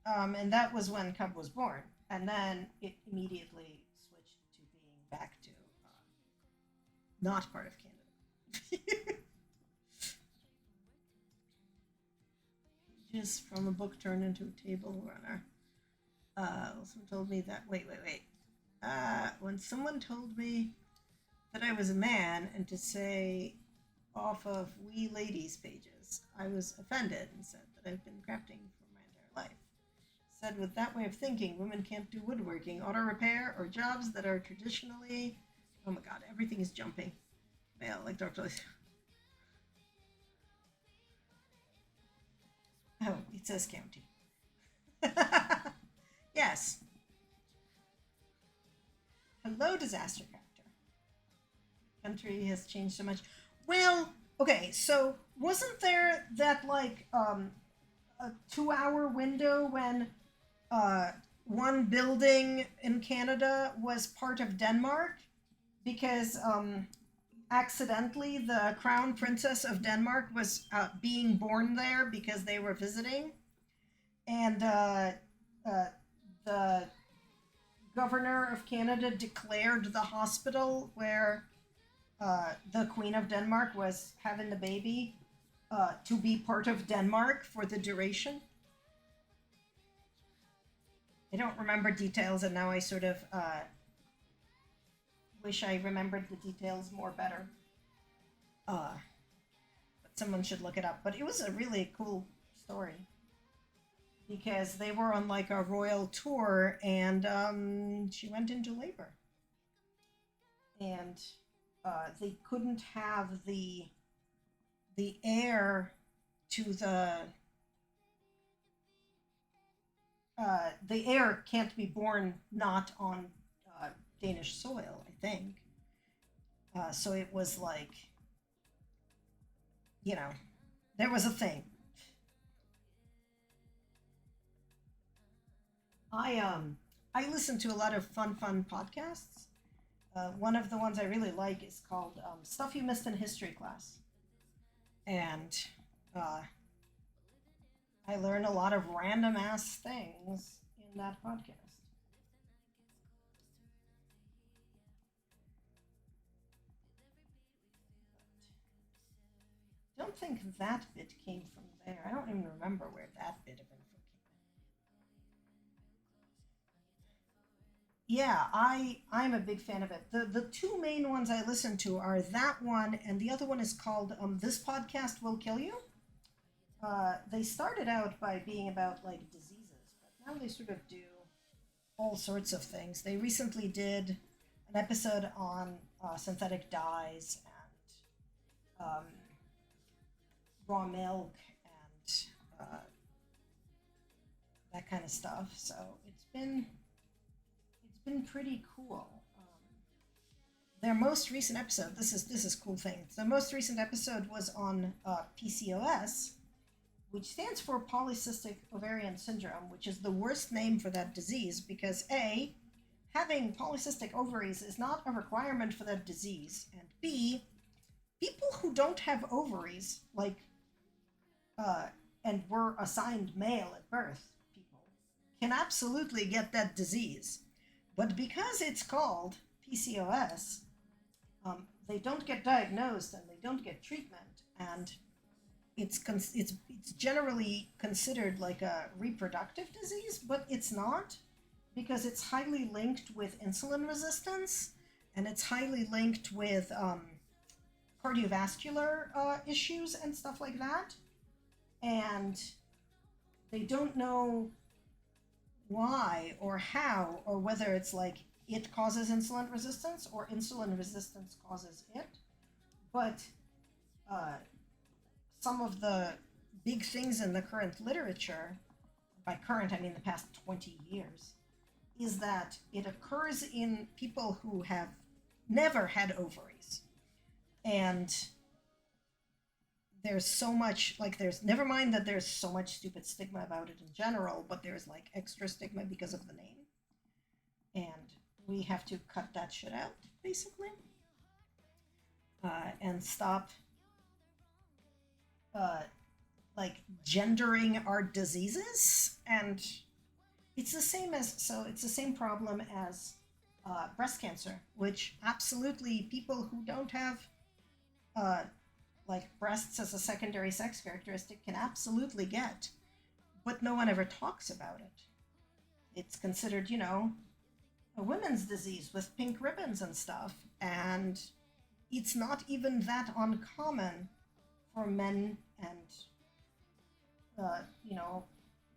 and that was when Cub was born. And then it immediately switched to being back to not part of Canada. Pages from a book turned into a table runner. Someone told me that. Wait. When someone told me that I was a man and to say off of We Ladies pages, I was offended and said that I've been crafting for my entire life. Said with that way of thinking, women can't do woodworking, auto repair, or jobs that are traditionally. Oh my god, everything is jumping. Male, like Dr. Oh, it says county. Yes. Hello, disaster character. Country has changed so much. Well, okay, so wasn't there that like a 2 hour window when uh, one building in Canada was part of Denmark because accidentally the crown princess of Denmark was being born there because they were visiting, and uh, the governor of Canada declared the hospital where the Queen of Denmark was having the baby to be part of Denmark for the duration. I don't remember details, and now I sort of wish I remembered the details more better. But someone should look it up. But it was a really cool story because they were on like a royal tour, and she went into labor, and they couldn't have the heir to the heir can't be born not on Danish soil, I think. So it was like, you know, there was a thing. I listen to a lot of fun podcasts. One of the ones I really like is called "Stuff You Missed in History Class," and uh, I learn a lot of random ass things in that podcast. I don't think that bit came from there. I don't even remember where that bit of info came. Yeah, I'm a big fan of it. The two main ones I listen to are that one, and the other one is called "This Podcast Will Kill You." They started out by being about like diseases, but now they sort of do all sorts of things. They recently did an episode on synthetic dyes and raw milk and that kind of stuff. So it's been pretty cool. Their most recent episode. This is cool thing. The most recent episode was on PCOS, which stands for polycystic ovarian syndrome, which is the worst name for that disease because A, having polycystic ovaries is not a requirement for that disease, and B, people who don't have ovaries, like, uh, and were assigned male at birth, people, can absolutely get that disease. But because it's called PCOS, they don't get diagnosed and they don't get treatment, and it's generally considered like a reproductive disease, but it's not because it's highly linked with insulin resistance and it's highly linked with cardiovascular issues and stuff like that. And they don't know why or how or whether it's like it causes insulin resistance or insulin resistance causes it. But uh, some of the big things in the current literature, by current I mean the past 20 years, is that it occurs in people who have never had ovaries. And there's so much, like, there's, never mind that there's so much stupid stigma about it in general, but there's like extra stigma because of the name. And we have to cut that shit out, basically, and stop uh, like gendering our diseases. And it's the same as, so it's the same problem as breast cancer, which absolutely people who don't have uh, like breasts as a secondary sex characteristic can absolutely get, but no one ever talks about it. It's considered, you know, a women's disease with pink ribbons and stuff, and it's not even that uncommon for men and you know,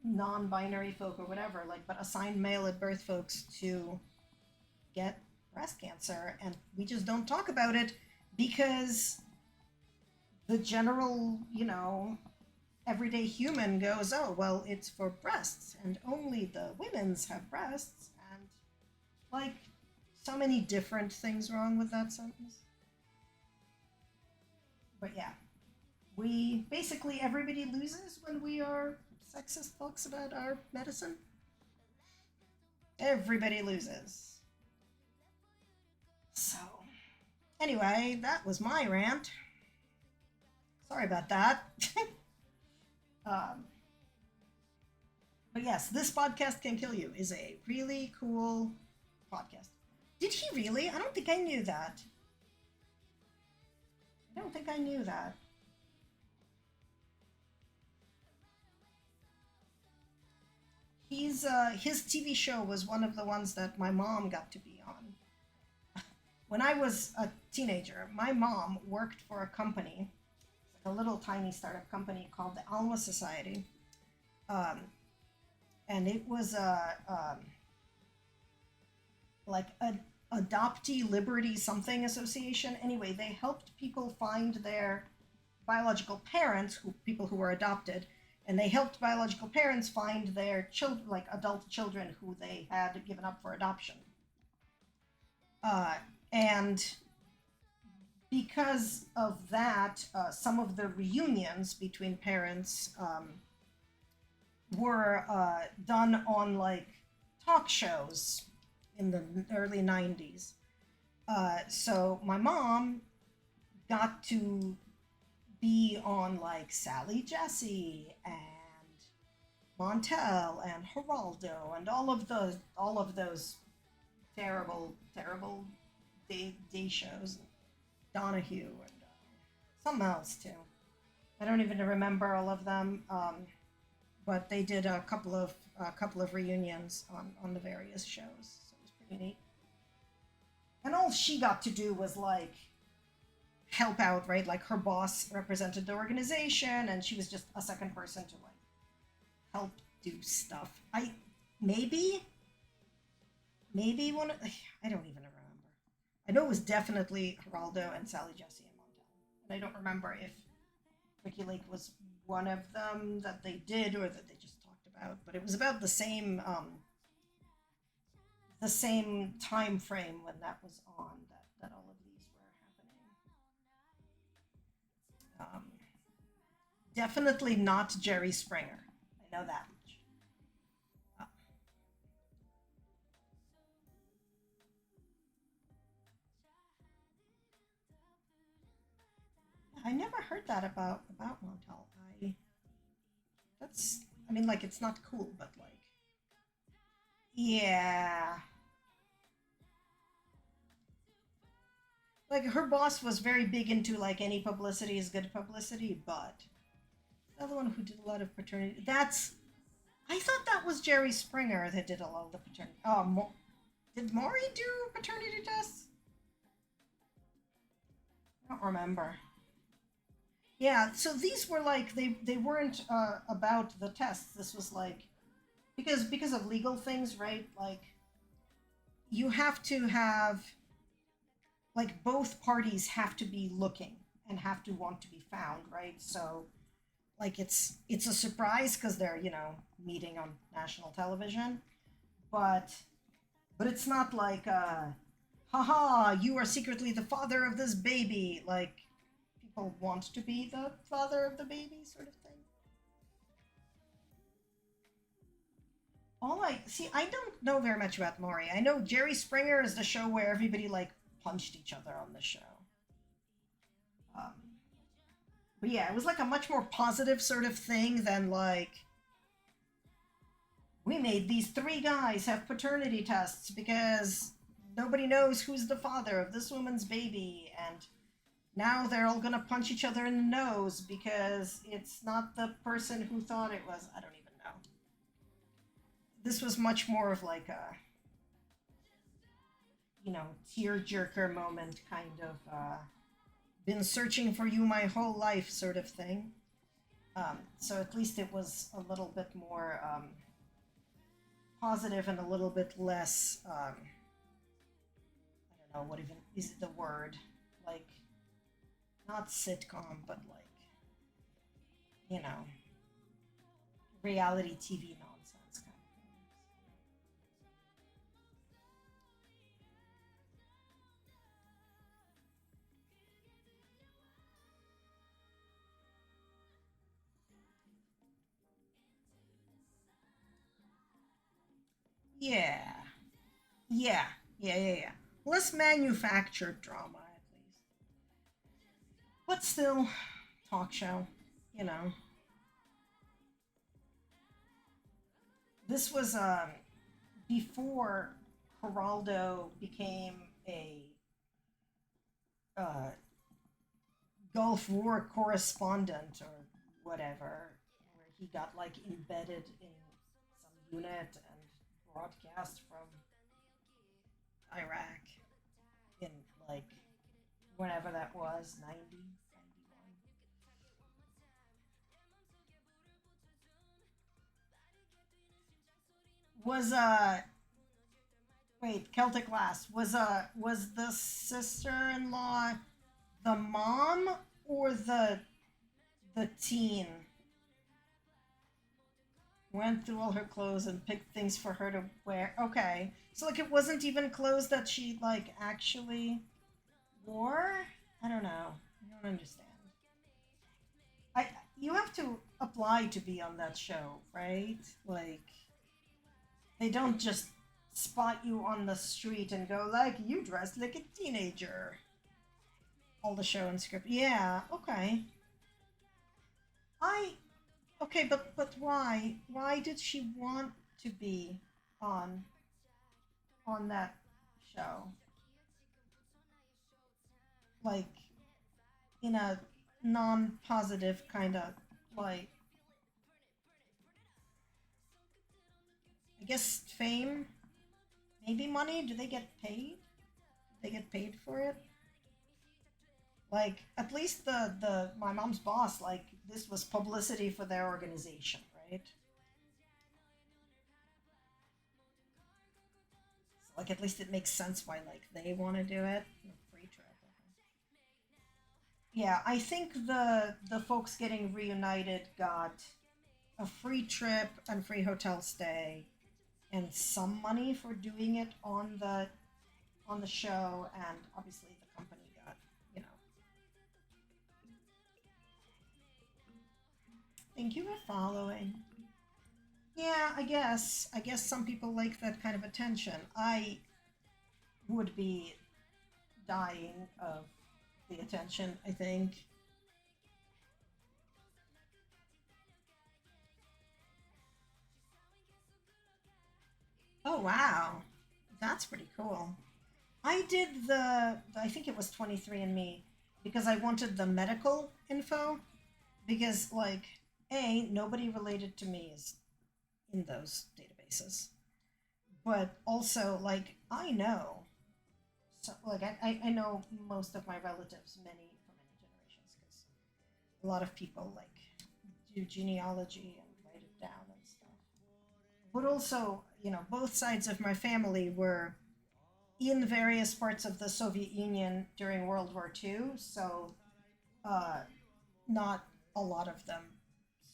non-binary folk or whatever, like, but assigned male at birth folks to get breast cancer, and we just don't talk about it because the general, you know, everyday human goes, oh, well, it's for breasts, and only the women's have breasts, and like so many different things wrong with that sentence. But yeah, we basically, everybody loses when we are sexist folks about our medicine. Everybody loses. So, anyway, that was my rant. Sorry about that. um, but yes, This Podcast Can Kill You is a really cool podcast. Did he really? I don't think I knew that. I don't think I knew that. His TV show was one of the ones that my mom got to be on. When I was a teenager, my mom worked for a company, a little tiny startup company called the Alma Society, um, and it was like a adoptee liberty something association. Anyway, they helped people find their biological parents, people who were adopted, and they helped biological parents find their children, like adult children who they had given up for adoption. And because of that, some of the reunions between parents were done on like talk shows in the early 90s. So my mom got to be on like Sally Jesse and Montel and Geraldo and all of those terrible day shows. Donahue and something else too. I don't even remember all of them, but they did a couple of reunions on the various shows, so it was pretty neat. And all she got to do was like help out, right? Like her boss represented the organization, and she was just a second person to like help do stuff. Maybe one. I don't even remember. I know it was definitely Geraldo and Sally Jesse and Montel, and I don't remember if Ricky Lake was one of them that they did or that they just talked about. But it was about the same time frame when that was on that all of these were happening. Definitely not Jerry Springer. I know that much. I never heard that about Montel. That's, I mean, like, it's not cool, but like, yeah, like her boss was very big into like any publicity is good publicity, but the other one who did a lot of paternity, that's, I thought that was Jerry Springer that did a lot of the paternity. Oh, did Maury do paternity tests? I don't remember. Yeah, so these were like they weren't about the tests. This was like because of legal things, right? Like you have to have, like, both parties have to be looking and have to want to be found, right? So like it's a surprise because they're, you know, meeting on national television, but it's not like haha, you are secretly the father of this baby. Like, people want to be the father of the baby, sort of thing. I don't know very much about Maury. I know Jerry Springer is the show where everybody like punched each other on the show. Um, but yeah, it was like a much more positive sort of thing than like we made these three guys have paternity tests because nobody knows who's the father of this woman's baby, and now they're all gonna punch each other in the nose because it's not the person who thought it was. I don't even know. This was much more of like a, tearjerker moment, kind of been searching for you my whole life sort of thing. So at least it was a little bit more positive and a little bit less, I don't know what even is the word, like, not sitcom, but like, you know, reality TV nonsense kind of thing. Yeah, yeah, yeah. Less manufactured drama, at least. But still, talk show, you know. This was before Geraldo became a uh, Gulf War correspondent or whatever, where he got like embedded in some unit and broadcast from Iraq in like whenever that was, 90, 91. Was wait, Celtic Lass was the sister-in-law the mom or the teen went through all her clothes and picked things for her to wear? Okay, so like it wasn't even clothes that she like actually wore. I don't know. I don't understand. I You have to apply to be on that show, right? Like they don't just spot you on the street and go like you dressed like a teenager. All the show and script. Yeah. Okay. I Okay, but why? Why did she want to be on on that show? Like in a non-positive kind of like, I guess fame, maybe money. Do they get paid? They get paid for it. Like at least the my mom's boss, like this was publicity for their organization, right? So, like at least it makes sense why like they want to do it. Free trip. Okay. Yeah, I think the folks getting reunited got a free trip and free hotel stay and some money for doing it on the show, and obviously the company got, you know. Thank you for following. Yeah, I guess some people like that kind of attention. I would be dying of the attention, I think. Oh wow. That's pretty cool. I did I think it was 23andMe because I wanted the medical info because like nobody related to me is in those databases. But also like I know, so like I know most of my relatives, many from many generations, because a lot of people like do genealogy and write it down and stuff. But also, both sides of my family were in various parts of the Soviet Union during World War II, so uh, not a lot of them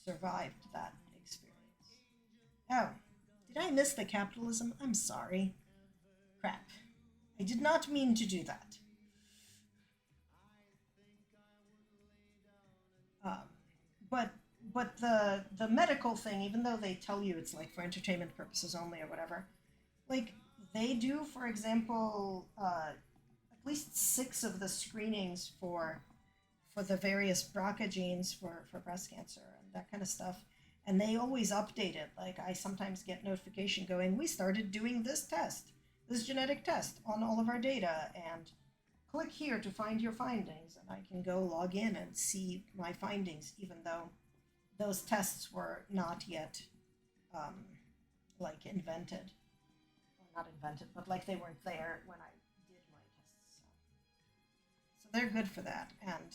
survived that experience. Oh, did I miss the capitalism? I'm sorry. Crap. I did not mean to do that. Um, but the medical thing, even though they tell you it's like for entertainment purposes only or whatever, like they do, for example, at least 6 of the screenings for the various BRCA genes for breast cancer and that kind of stuff. And they always update it. Like I sometimes get notification going, we started doing this test, this genetic test on all of our data, and click here to find your findings. And I can go log in and see my findings, even though those tests were not yet like invented. Well, not invented, but like they weren't there when I did my tests. So they're good for that. And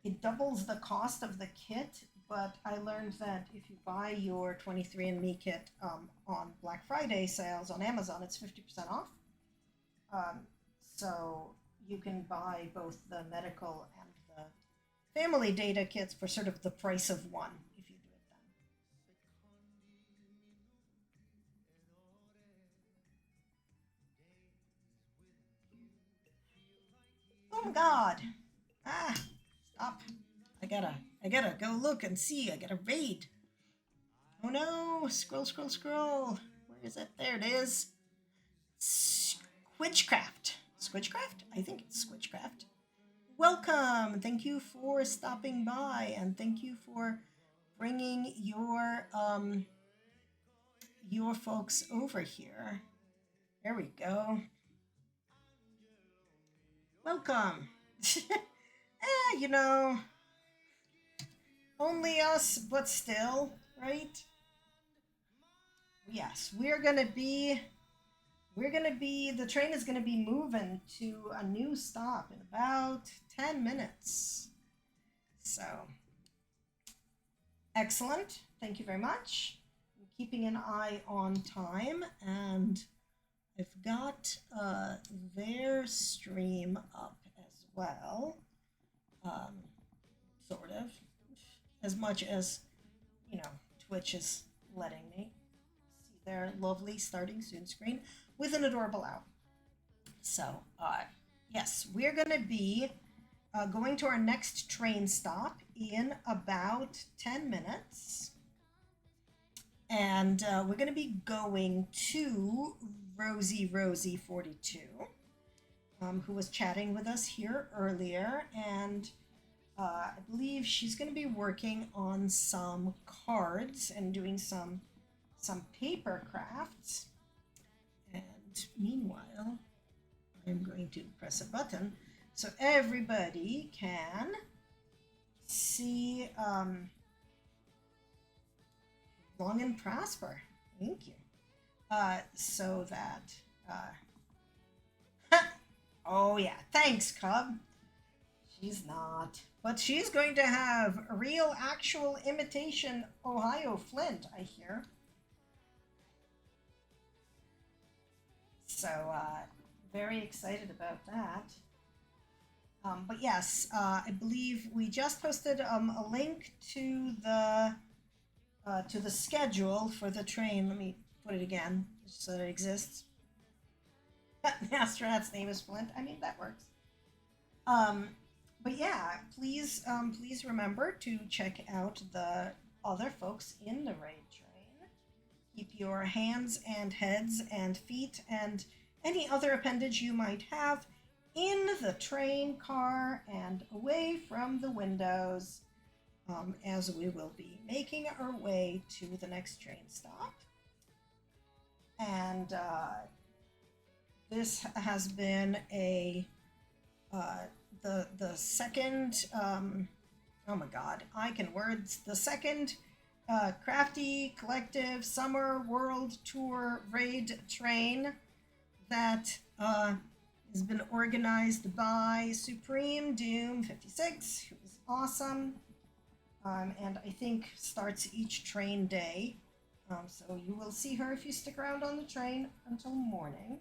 it doubles the cost of the kit, but I learned that if you buy your 23andMe kit on Black Friday sales on Amazon, it's 50% off. So you can buy both the medical and the family data kits for sort of the price of one if you do it then. Oh my God! Ah, stop! I gotta go look and see. I gotta raid. Oh no! Scroll, scroll, scroll. Where is it? There it is. Squitchcraft. Squitchcraft? I think it's Squitchcraft. Welcome. Thank you for stopping by, and thank you for bringing your folks over here. There we go. Welcome. You know, only us, but still, right? Yes, the train is gonna be moving to a new stop in about 10 minutes. So, excellent. Thank you very much. I'm keeping an eye on time, and I've got their stream up as well. Sort of. As much as, Twitch is letting me see their lovely starting soon screen with an adorable owl. So, yes, we're going to be going to our next train stop in about 10 minutes. And we're going to be going to Rosie 42, who was chatting with us here earlier. And I believe she's going to be working on some cards and doing some paper crafts. And meanwhile, I'm going to press a button so everybody can see long and prosper. Thank you. So that, oh yeah, thanks, Cub. She's not. But she's going to have a real, actual imitation Ohio Flint, I hear. So, very excited about that. But yes, I believe we just posted a link to the schedule for the train. Let me put it again, just so that it exists. The astronaut's name is Flint. I mean, that works. But yeah, please remember to check out the other folks in the raid train. Keep your hands and heads and feet and any other appendage you might have in the train car and away from the windows, as we will be making our way to the next train stop. And this has been the second, oh my God, I can words, the second Crafty Collective Summer World Tour raid train that has been organized by Supreme Doom 56, who is awesome, and I think starts each train day. So you will see her if you stick around on the train until morning.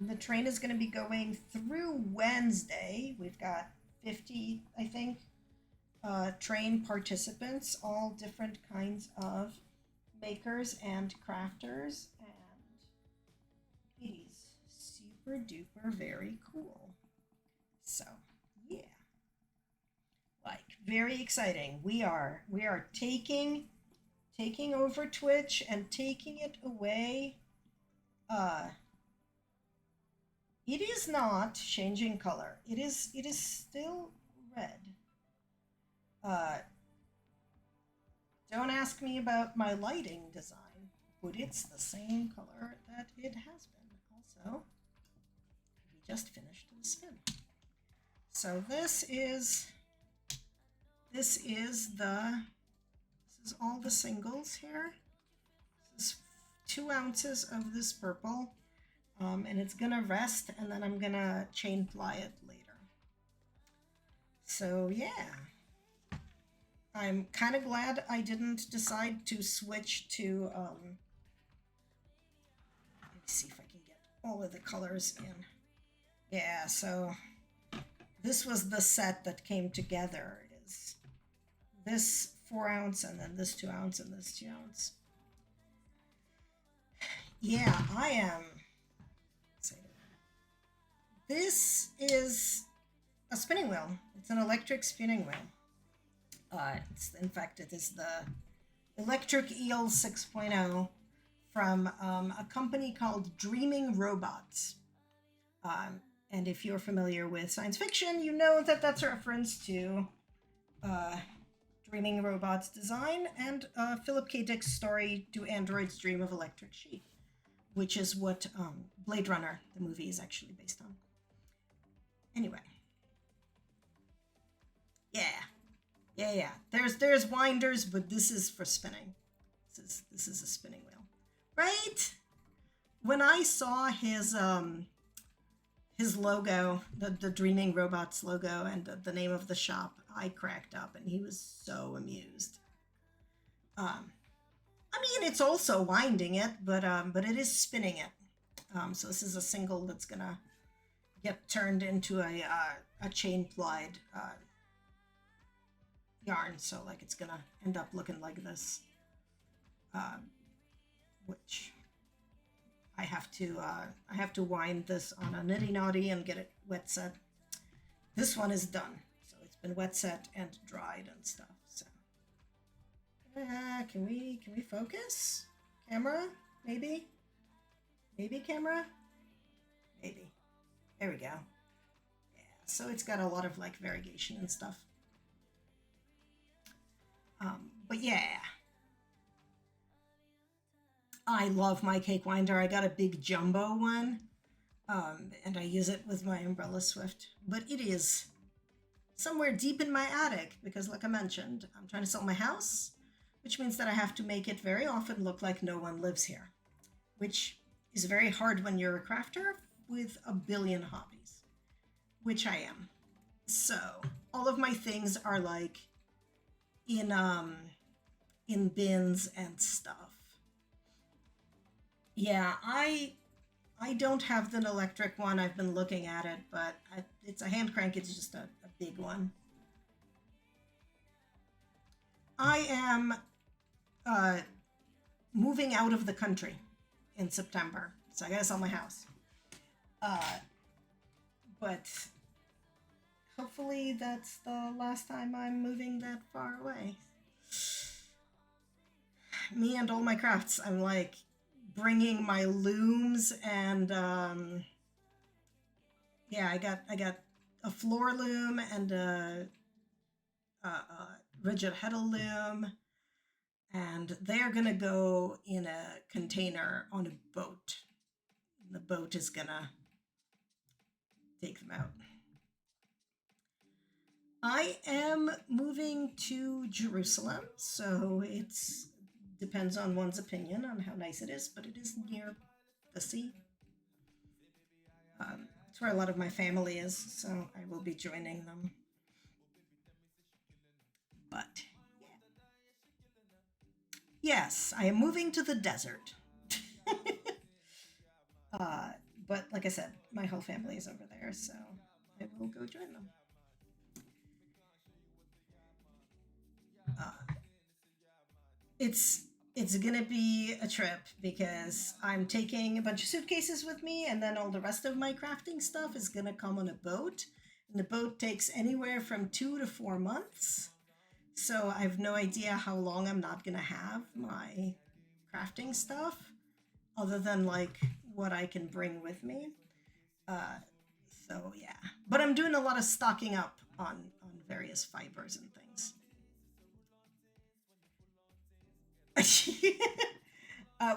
The train is going to be going through Wednesday. We've got 50, I think, train participants, all different kinds of makers and crafters. And please see super duper very cool. So yeah, like very exciting. We are taking over Twitch and taking it away. Uh, it is not changing color. It is still red. Uh, don't ask me about my lighting design, but it's the same color that it has been. Also, we just finished the spin. So this is all the singles here. This is 2 ounces of this purple, and it's gonna rest, and then I'm gonna chain ply it later. So yeah, I'm kind of glad I didn't decide to switch to. Let me see if I can get all of the colors in. Yeah, so this was the set that came together. Is this 4 ounce and then this 2 ounce and this 2 ounce. Yeah, I am excited. This is a spinning wheel. It's an electric spinning wheel. In fact, it is the Electric Eel 6.0 from a company called Dreaming Robots. And if you're familiar with science fiction, you know that that's a reference to Dreaming Robots design and Philip K. Dick's story, Do Androids Dream of Electric Sheep, which is what Blade Runner, the movie, is actually based on. Anyway. Yeah. There's winders, but this is for spinning. This is a spinning wheel, right? When I saw his logo, the Dreaming Robots logo, and the name of the shop, I cracked up, and he was so amused. I mean, it's also winding it, but it is spinning it. So this is a single that's gonna get turned into a chain plied yarn. So like it's gonna end up looking like this, which I have to wind this on a nitty naughty and get it wet set. This one is done, so it's been wet set and dried and stuff. So can we focus? Camera? Maybe camera? Maybe. There we go. Yeah, so it's got a lot of like variegation and stuff. But yeah. I love my cake winder. I got a big jumbo one, and I use it with my Umbrella Swift. But it is somewhere deep in my attic because, like I mentioned, I'm trying to sell my house, which means that I have to make it very often look like no one lives here, which is very hard when you're a crafter with a billion hobbies, which I am. So all of my things are like in bins and stuff. Yeah, I don't have the electric one. I've been looking at it, but it's a hand crank. It's just a big one. I am moving out of the country in September, so I gotta sell my house. But hopefully that's the last time I'm moving that far away. Me and all my crafts, I'm like bringing my looms and yeah, I got a floor loom and a rigid heddle loom, and they're gonna go in a container on a boat. The boat is gonna take them out. I am moving to Jerusalem, so it's depends on one's opinion on how nice it is, but it is near the sea. It's where a lot of my family is, so I will be joining them. But yeah. Yes, I am moving to the desert. But like I said, my whole family is over there, so I will go join them. It's It's gonna be a trip because I'm taking a bunch of suitcases with me, and then all the rest of my crafting stuff is gonna come on a boat. And the boat takes anywhere from 2 to 4 months. So I have no idea how long I'm not gonna have my crafting stuff, other than like what I can bring with me. Uh, so yeah, but I'm doing a lot of stocking up on various fibers and things.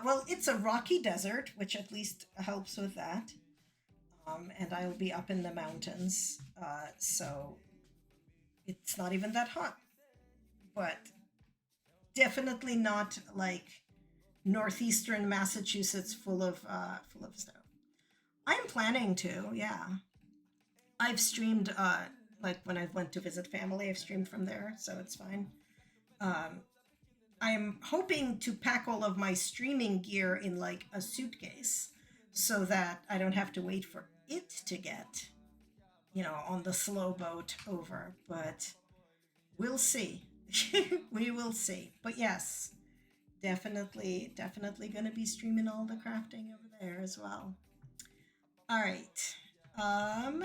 Well, it's a rocky desert, which at least helps with that. And I'll be up in the mountains, so it's not even that hot. But definitely not like northeastern Massachusetts full of snow. I'm planning to, yeah. I've streamed like when I went to visit family, I've streamed from there, so it's fine. Um, I'm hoping to pack all of my streaming gear in like a suitcase so that I don't have to wait for it to get, on the slow boat over, but we'll see. We will see. But yes, definitely going to be streaming all the crafting over there as well. All right. Um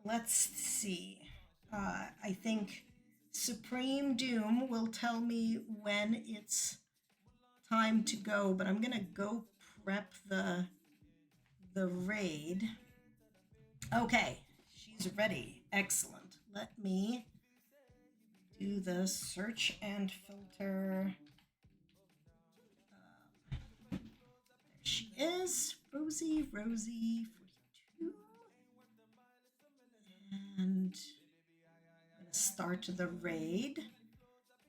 let's see. I think Supreme Doom will tell me when it's time to go, but I'm gonna go prep the raid. Okay, she's ready. Excellent. Let me do the search and filter. There she is, Rosie 42, and I'm gonna start the raid.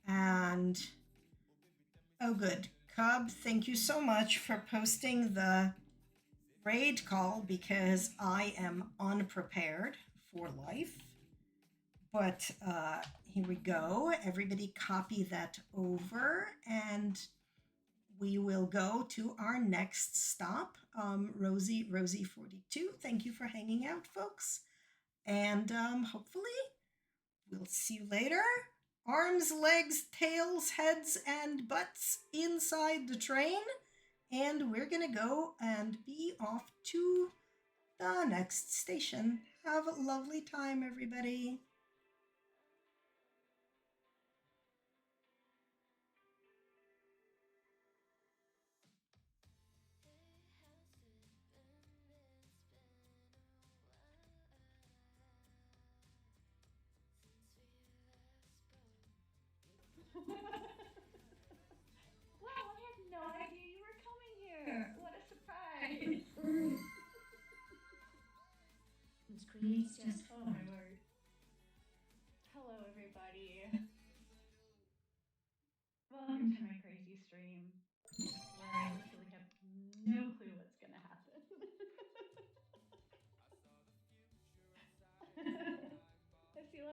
And oh, good. Cub, thank you so much for posting the raid call because I am unprepared for life. But here we go. Everybody copy that over and we will go to our next stop. Rosie 42. Thank you for hanging out, folks. And hopefully we'll see you later. Arms, legs, tails, heads, and butts inside the train. And we're going to go and be off to the next station. Have a lovely time, everybody. Wow, I had no idea you were coming here. What a surprise. Let's create transformers.